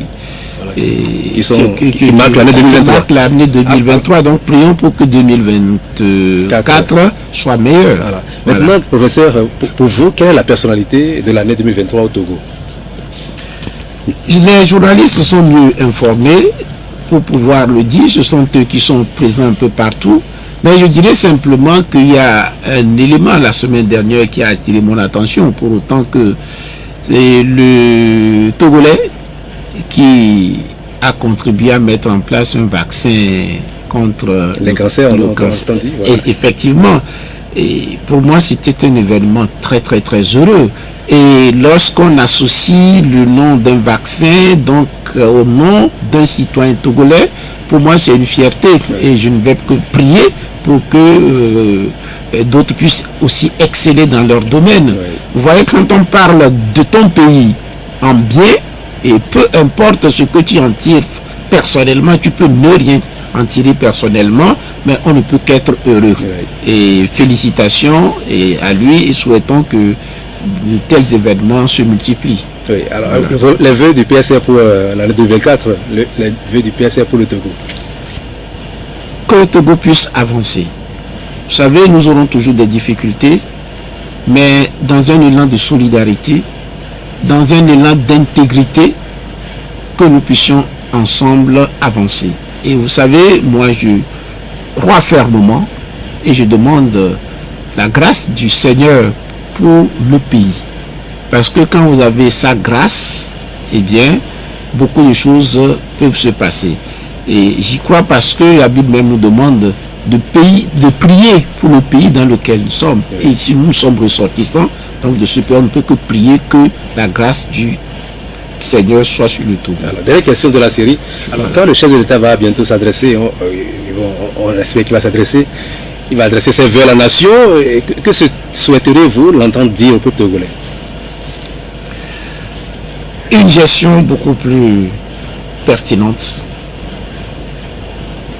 marquent l'année 2023. Donc prions pour que 2024 soit meilleur. Voilà. Maintenant, professeur, pour vous, quelle est la personnalité de l'année 2023 au Togo? Les journalistes sont mieux informés pour pouvoir le dire. Ce sont eux qui sont présents un peu partout. Mais je dirais simplement qu'il y a un élément la semaine dernière qui a attiré mon attention, pour autant que c'est le Togolais qui a contribué à mettre en place un vaccin contre les cancers. Et effectivement, et pour moi, c'était un événement très très très heureux. Et lorsqu'on associe le nom d'un vaccin donc au nom d'un citoyen togolais, pour moi c'est une fierté. Et je ne vais que prier pour que d'autres puissent aussi exceller dans leur domaine. Vous voyez, quand on parle de ton pays en bien, et peu importe ce que tu en tires personnellement, tu peux ne rien en tirer personnellement, mais on ne peut qu'être heureux. Et félicitations à lui, et souhaitons que de tels événements se multiplient. Oui, alors les vœux du PSR pour l'année 2024, les vœux du PSR pour le Togo. Que le Togo puisse avancer. Vous savez, nous aurons toujours des difficultés, mais dans un élan de solidarité, dans un élan d'intégrité, que nous puissions ensemble avancer. Et vous savez, moi je crois fermement et je demande la grâce du Seigneur pour le pays. Parce que quand vous avez sa grâce, eh bien, beaucoup de choses peuvent se passer. Et j'y crois parce que la Bible même nous demande de prier pour le pays dans lequel nous sommes. Et ici, nous sommes ressortissants. Donc, de ce pays, on ne peut que prier que la grâce du Seigneur soit sur le tout. Alors, dernière question de la série. Alors, quand le chef de l'État va bientôt s'adresser, on espère qu'il va s'adresser, il va adresser ses vœux à la nation. Que souhaiteriez-vous l'entendre dire au peuple togolais? Une gestion beaucoup plus pertinente,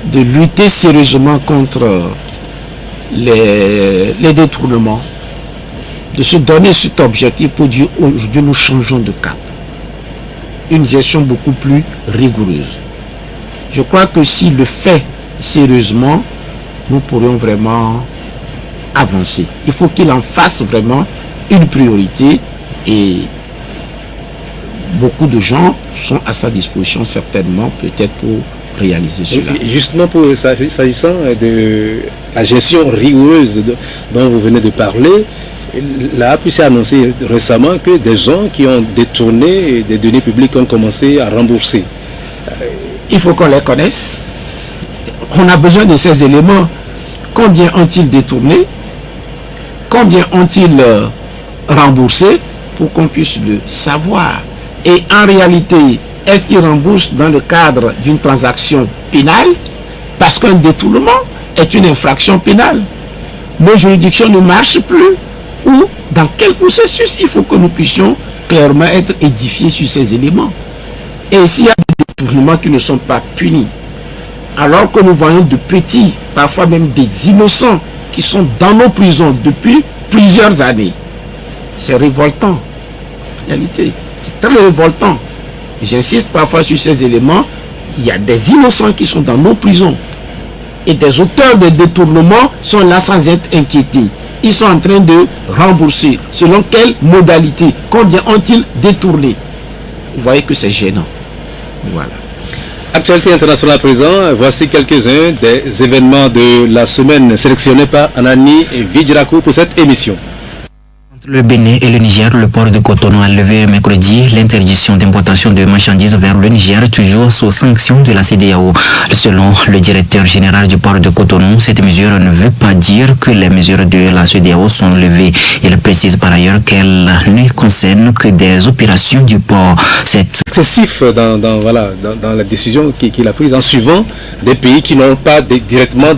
de lutter sérieusement contre les détournements, de se donner cet objectif pour dire aujourd'hui nous changeons de cap. Une gestion beaucoup plus rigoureuse. Je crois que s'il le fait sérieusement, nous pourrions vraiment avancer. Il faut qu'il en fasse vraiment une priorité et beaucoup de gens sont à sa disposition certainement peut-être pour réaliser cela. Justement, s'agissant de la gestion rigoureuse dont vous venez de parler, la APUC a annoncé récemment que des gens qui ont détourné des deniers publics ont commencé à rembourser. Il faut qu'on les connaisse. On a besoin de ces éléments. Combien ont-ils détourné? Combien ont-ils remboursé pour qu'on puisse le savoir? Et en réalité, est-ce qu'ils remboursent dans le cadre d'une transaction pénale? Parce qu'un détournement est une infraction pénale. Nos juridictions ne marchent plus. Ou dans quel processus? Il faut que nous puissions clairement être édifiés sur ces éléments. Et s'il y a des détournements qui ne sont pas punis, alors que nous voyons de petits, parfois même des innocents, qui sont dans nos prisons depuis plusieurs années, c'est révoltant. En réalité, c'est très révoltant. J'insiste parfois sur ces éléments. Il y a des innocents qui sont dans nos prisons. Et des auteurs de détournements sont là sans être inquiétés. Ils sont en train de rembourser. Selon quelle modalité? Combien ont-ils détourné? Vous voyez que c'est gênant. Voilà. Actualité internationale à présent, voici quelques-uns des événements de la semaine sélectionnés par Anani Vidjirakou pour cette émission. Le Bénin et le Niger, le port de Cotonou a levé mercredi l'interdiction d'importation de marchandises vers le Niger, toujours sous sanction de la CEDEAO. Selon le directeur général du port de Cotonou, cette mesure ne veut pas dire que les mesures de la CEDEAO sont levées. Il précise par ailleurs qu'elle ne concerne que des opérations du port. C'est excessif dans la décision qu'il a prise en suivant des pays qui n'ont pas directement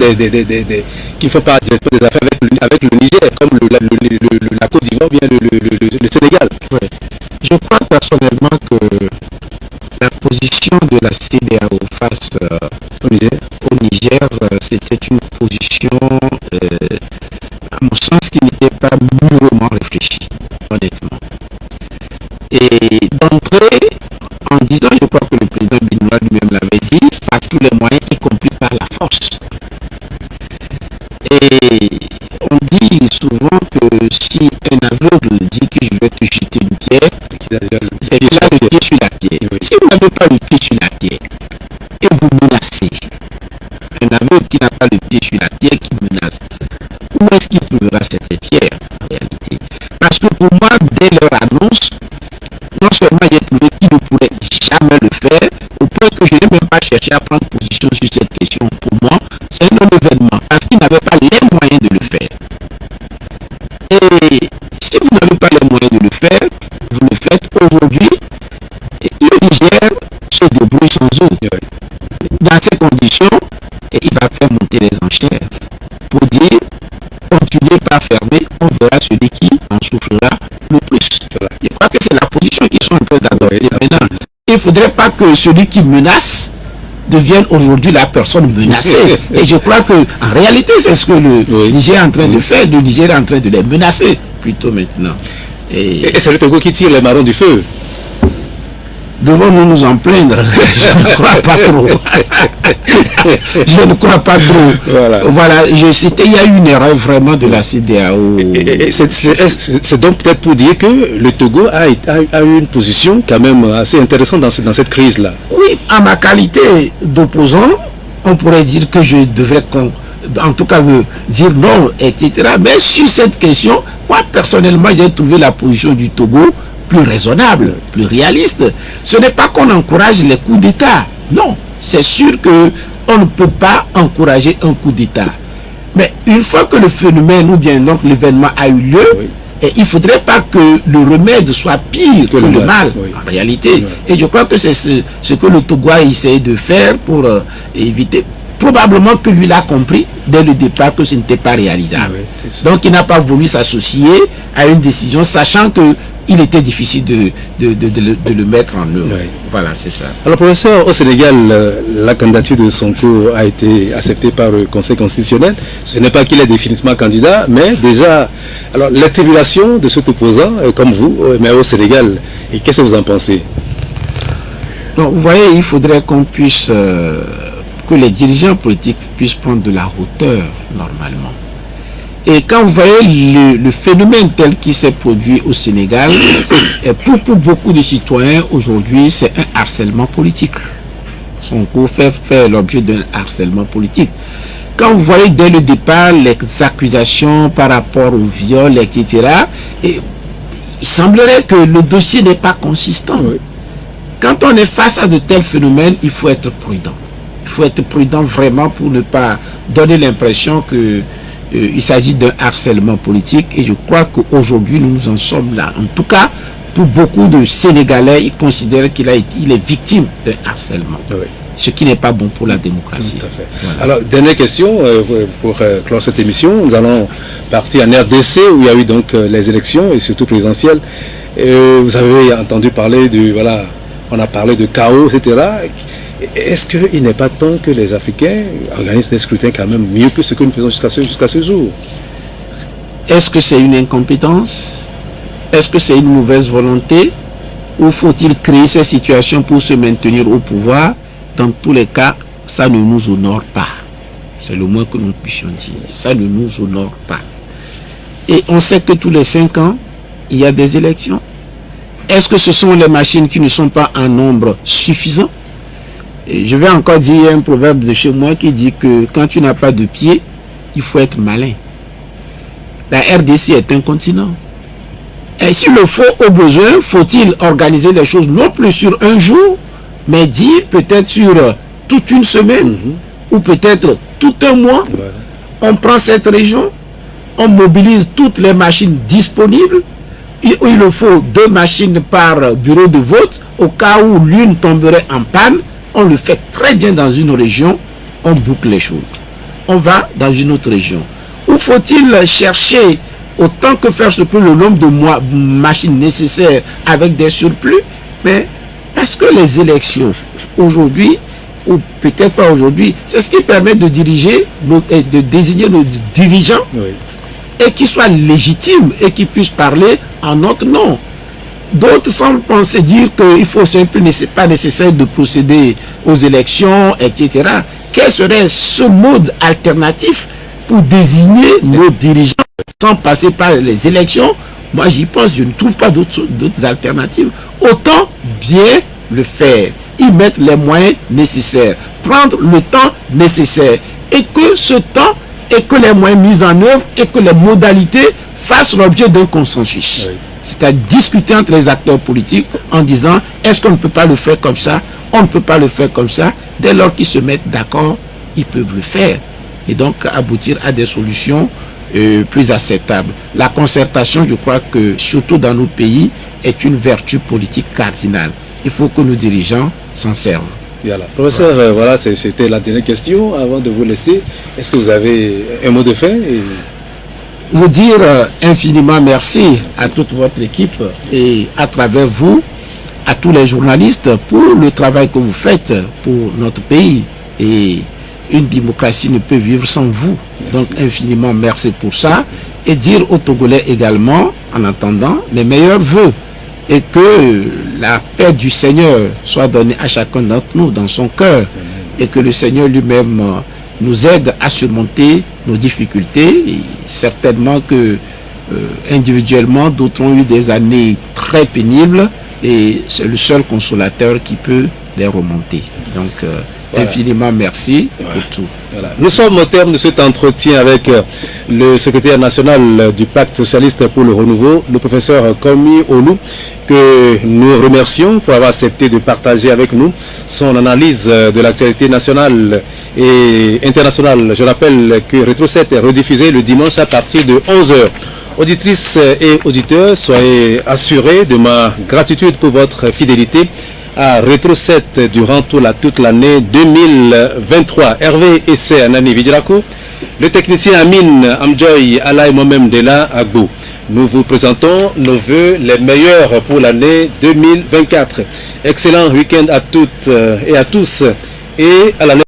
qui ne font pas directement des affaires avec le Niger, comme la Côte d'Ivoire ou bien le Sénégal. Ouais. Je crois personnellement que la position de la CEDEAO face au Niger, c'était une position, à mon sens, qui n'était pas mûrement réfléchie, honnêtement. Et d'entrée, en disant, je crois que le président Benoît lui-même l'avait dit, par tous les moyens, y compris par la force. Et on dit souvent que si un aveugle dit que je vais te jeter une pierre, c'est qu'il a le pied sur la pierre. Oui. Si vous n'avez pas le pied sur la pierre et vous menacez, un aveugle qui n'a pas le pied sur la pierre qui menace, où est-ce qu'il trouvera cette pierre en réalité? Parce que pour moi, dès leur annonce, non seulement j'ai trouvé qu'il ne pourrait jamais le faire, au point que je n'ai même pas cherché à prendre position sur cette question. Pour moi, c'est un non-événement, parce qu'il n'avait pas les moyens de le faire. Et si vous n'avez pas les moyens de le faire, vous le faites aujourd'hui. Le Niger se débrouille sans eux. Dans ces conditions, il va faire monter les enchères pour dire, continuez pas à fermer, on verra celui qui en souffrira le plus. Je crois que c'est la position qu'ils sont en train d'adopter maintenant. Il ne faudrait pas que celui qui menace devienne aujourd'hui la personne menacée. Et je crois que en réalité, c'est ce que le Niger est en train de faire. Le Niger est en train de les menacer, plutôt maintenant. Et c'est le Togo qui tire les marrons du feu. Devons-nous nous en plaindre? Je ne crois pas trop. Je ne crois pas trop. Voilà, il y a eu une erreur vraiment de la CEDEAO. C'est donc peut-être pour dire que le Togo a eu une position quand même assez intéressante dans cette crise-là. Oui, en ma qualité d'opposant, on pourrait dire que je devrais en tout cas dire non, etc. Mais sur cette question, moi personnellement, j'ai trouvé la position du Togo plus raisonnable, plus réaliste. Ce n'est pas qu'on encourage les coups d'État. Non, c'est sûr qu'on ne peut pas encourager un coup d'État. Mais une fois que le phénomène ou bien donc l'événement a eu lieu, et il ne faudrait pas que le remède soit pire que le mal, en réalité. Et je crois que c'est ce que le Togo a essayé de faire pour éviter. Probablement que lui l'a compris dès le départ que ce n'était pas réalisable. Donc il n'a pas voulu s'associer à une décision, sachant que il était difficile de le mettre en œuvre. Voilà, c'est ça. Alors, professeur, au Sénégal, la candidature de Sonko a été acceptée par le Conseil constitutionnel. Ce n'est pas qu'il est définitivement candidat, mais déjà, alors les tribulations de cet opposant, comme vous, mais au Sénégal, et qu'est-ce que vous en pensez? Donc, vous voyez, il faudrait qu'on puisse, que les dirigeants politiques puissent prendre de la hauteur, normalement. Et quand vous voyez le phénomène tel qu'il s'est produit au Sénégal, pour beaucoup de citoyens aujourd'hui, c'est un harcèlement politique. Sonko fait l'objet d'un harcèlement politique. Quand vous voyez dès le départ les accusations par rapport au viol, etc., il semblerait que le dossier n'est pas consistant. Quand on est face à de tels phénomènes, il faut être prudent. Il faut être prudent vraiment pour ne pas donner l'impression que il s'agit d'un harcèlement politique, et je crois qu'aujourd'hui nous en sommes là. En tout cas, pour beaucoup de Sénégalais, ils considèrent qu'il est victime d'un harcèlement, ce qui n'est pas bon pour la démocratie. Tout à fait. Voilà. Alors, dernière question pour clore cette émission. Nous allons partir en RDC où il y a eu donc les élections et surtout présidentielles. Vous avez entendu parler on a parlé de chaos, etc. Est-ce qu'il n'est pas temps que les Africains organisent des scrutins quand même mieux que ce que nous faisons jusqu'à ce jour? Est-ce que c'est une incompétence? Est-ce que c'est une mauvaise volonté? Ou faut-il créer ces situations pour se maintenir au pouvoir? Dans tous les cas, ça ne nous honore pas. C'est le moins que nous puissions dire. Ça ne nous honore pas. Et on sait que tous les 5 ans, il y a des élections. Est-ce que ce sont les machines qui ne sont pas en nombre suffisant? Et je vais encore dire un proverbe de chez moi qui dit que quand tu n'as pas de pied, il faut être malin. La RDC est un continent. Et s'il le faut au besoin, faut-il organiser les choses non plus sur un jour, mais dire peut-être sur toute une semaine ou peut-être tout un mois. Voilà. On prend cette région, on mobilise toutes les machines disponibles. Il le faut 2 machines par bureau de vote. Au cas où l'une tomberait en panne, on le fait très bien dans une région, on boucle les choses. On va dans une autre région. Où faut-il chercher autant que faire se peut le nombre de machines nécessaires avec des surplus? Mais est-ce que les élections aujourd'hui, ou peut-être pas aujourd'hui, c'est ce qui permet de diriger, de désigner nos dirigeants, et qui soient légitimes et qui puissent parler en notre nom. D'autres semblent penser dire qu'il faut simplement, pas nécessaire de procéder aux élections, etc. Quel serait ce mode alternatif pour désigner nos dirigeants sans passer par les élections? Moi j'y pense, je ne trouve pas d'autres alternatives. Autant bien le faire, y mettre les moyens nécessaires, prendre le temps nécessaire, et que ce temps et que les moyens mis en œuvre et que les modalités fassent l'objet d'un consensus. Oui. C'est à discuter entre les acteurs politiques en disant est-ce qu'on ne peut pas le faire comme ça, on ne peut pas le faire comme ça. Dès lors qu'ils se mettent d'accord, ils peuvent le faire et donc aboutir à des solutions plus acceptables. La concertation, je crois que surtout dans nos pays, est une vertu politique cardinale. Il faut que nos dirigeants s'en servent. Voilà. Professeur, voilà, c'était la dernière question. Avant de vous laisser, est-ce que vous avez un mot de fin Vous dire infiniment merci à toute votre équipe et à travers vous, à tous les journalistes pour le travail que vous faites pour notre pays. Et une démocratie ne peut vivre sans vous. Merci. Donc infiniment merci pour ça. Et dire aux Togolais également, en attendant, les meilleurs vœux. Et que la paix du Seigneur soit donnée à chacun d'entre nous dans son cœur. Et que le Seigneur lui-même nous aide à surmonter nos difficultés. Et certainement que individuellement, d'autres ont eu des années très pénibles. Et c'est le seul consolateur qui peut les remonter. Donc, voilà. Infiniment merci pour tout. Voilà. Nous sommes au terme de cet entretien avec le secrétaire national du Pacte socialiste pour le renouveau, le professeur Komi Olu, que nous remercions pour avoir accepté de partager avec nous son analyse de l'actualité nationale et internationale. Je rappelle que Rétro 7 est rediffusé le dimanche à partir de 11h. Auditrices et auditeurs, soyez assurés de ma gratitude pour votre fidélité à Rétro 7 durant toute l'année 2023. Hervé Essé, Anani Vidjirako, le technicien Amin Amjoy, Allah et moi-même Dela Agbo. Nous vous présentons nos vœux les meilleurs pour l'année 2024. Excellent week-end à toutes et à tous et à l'année.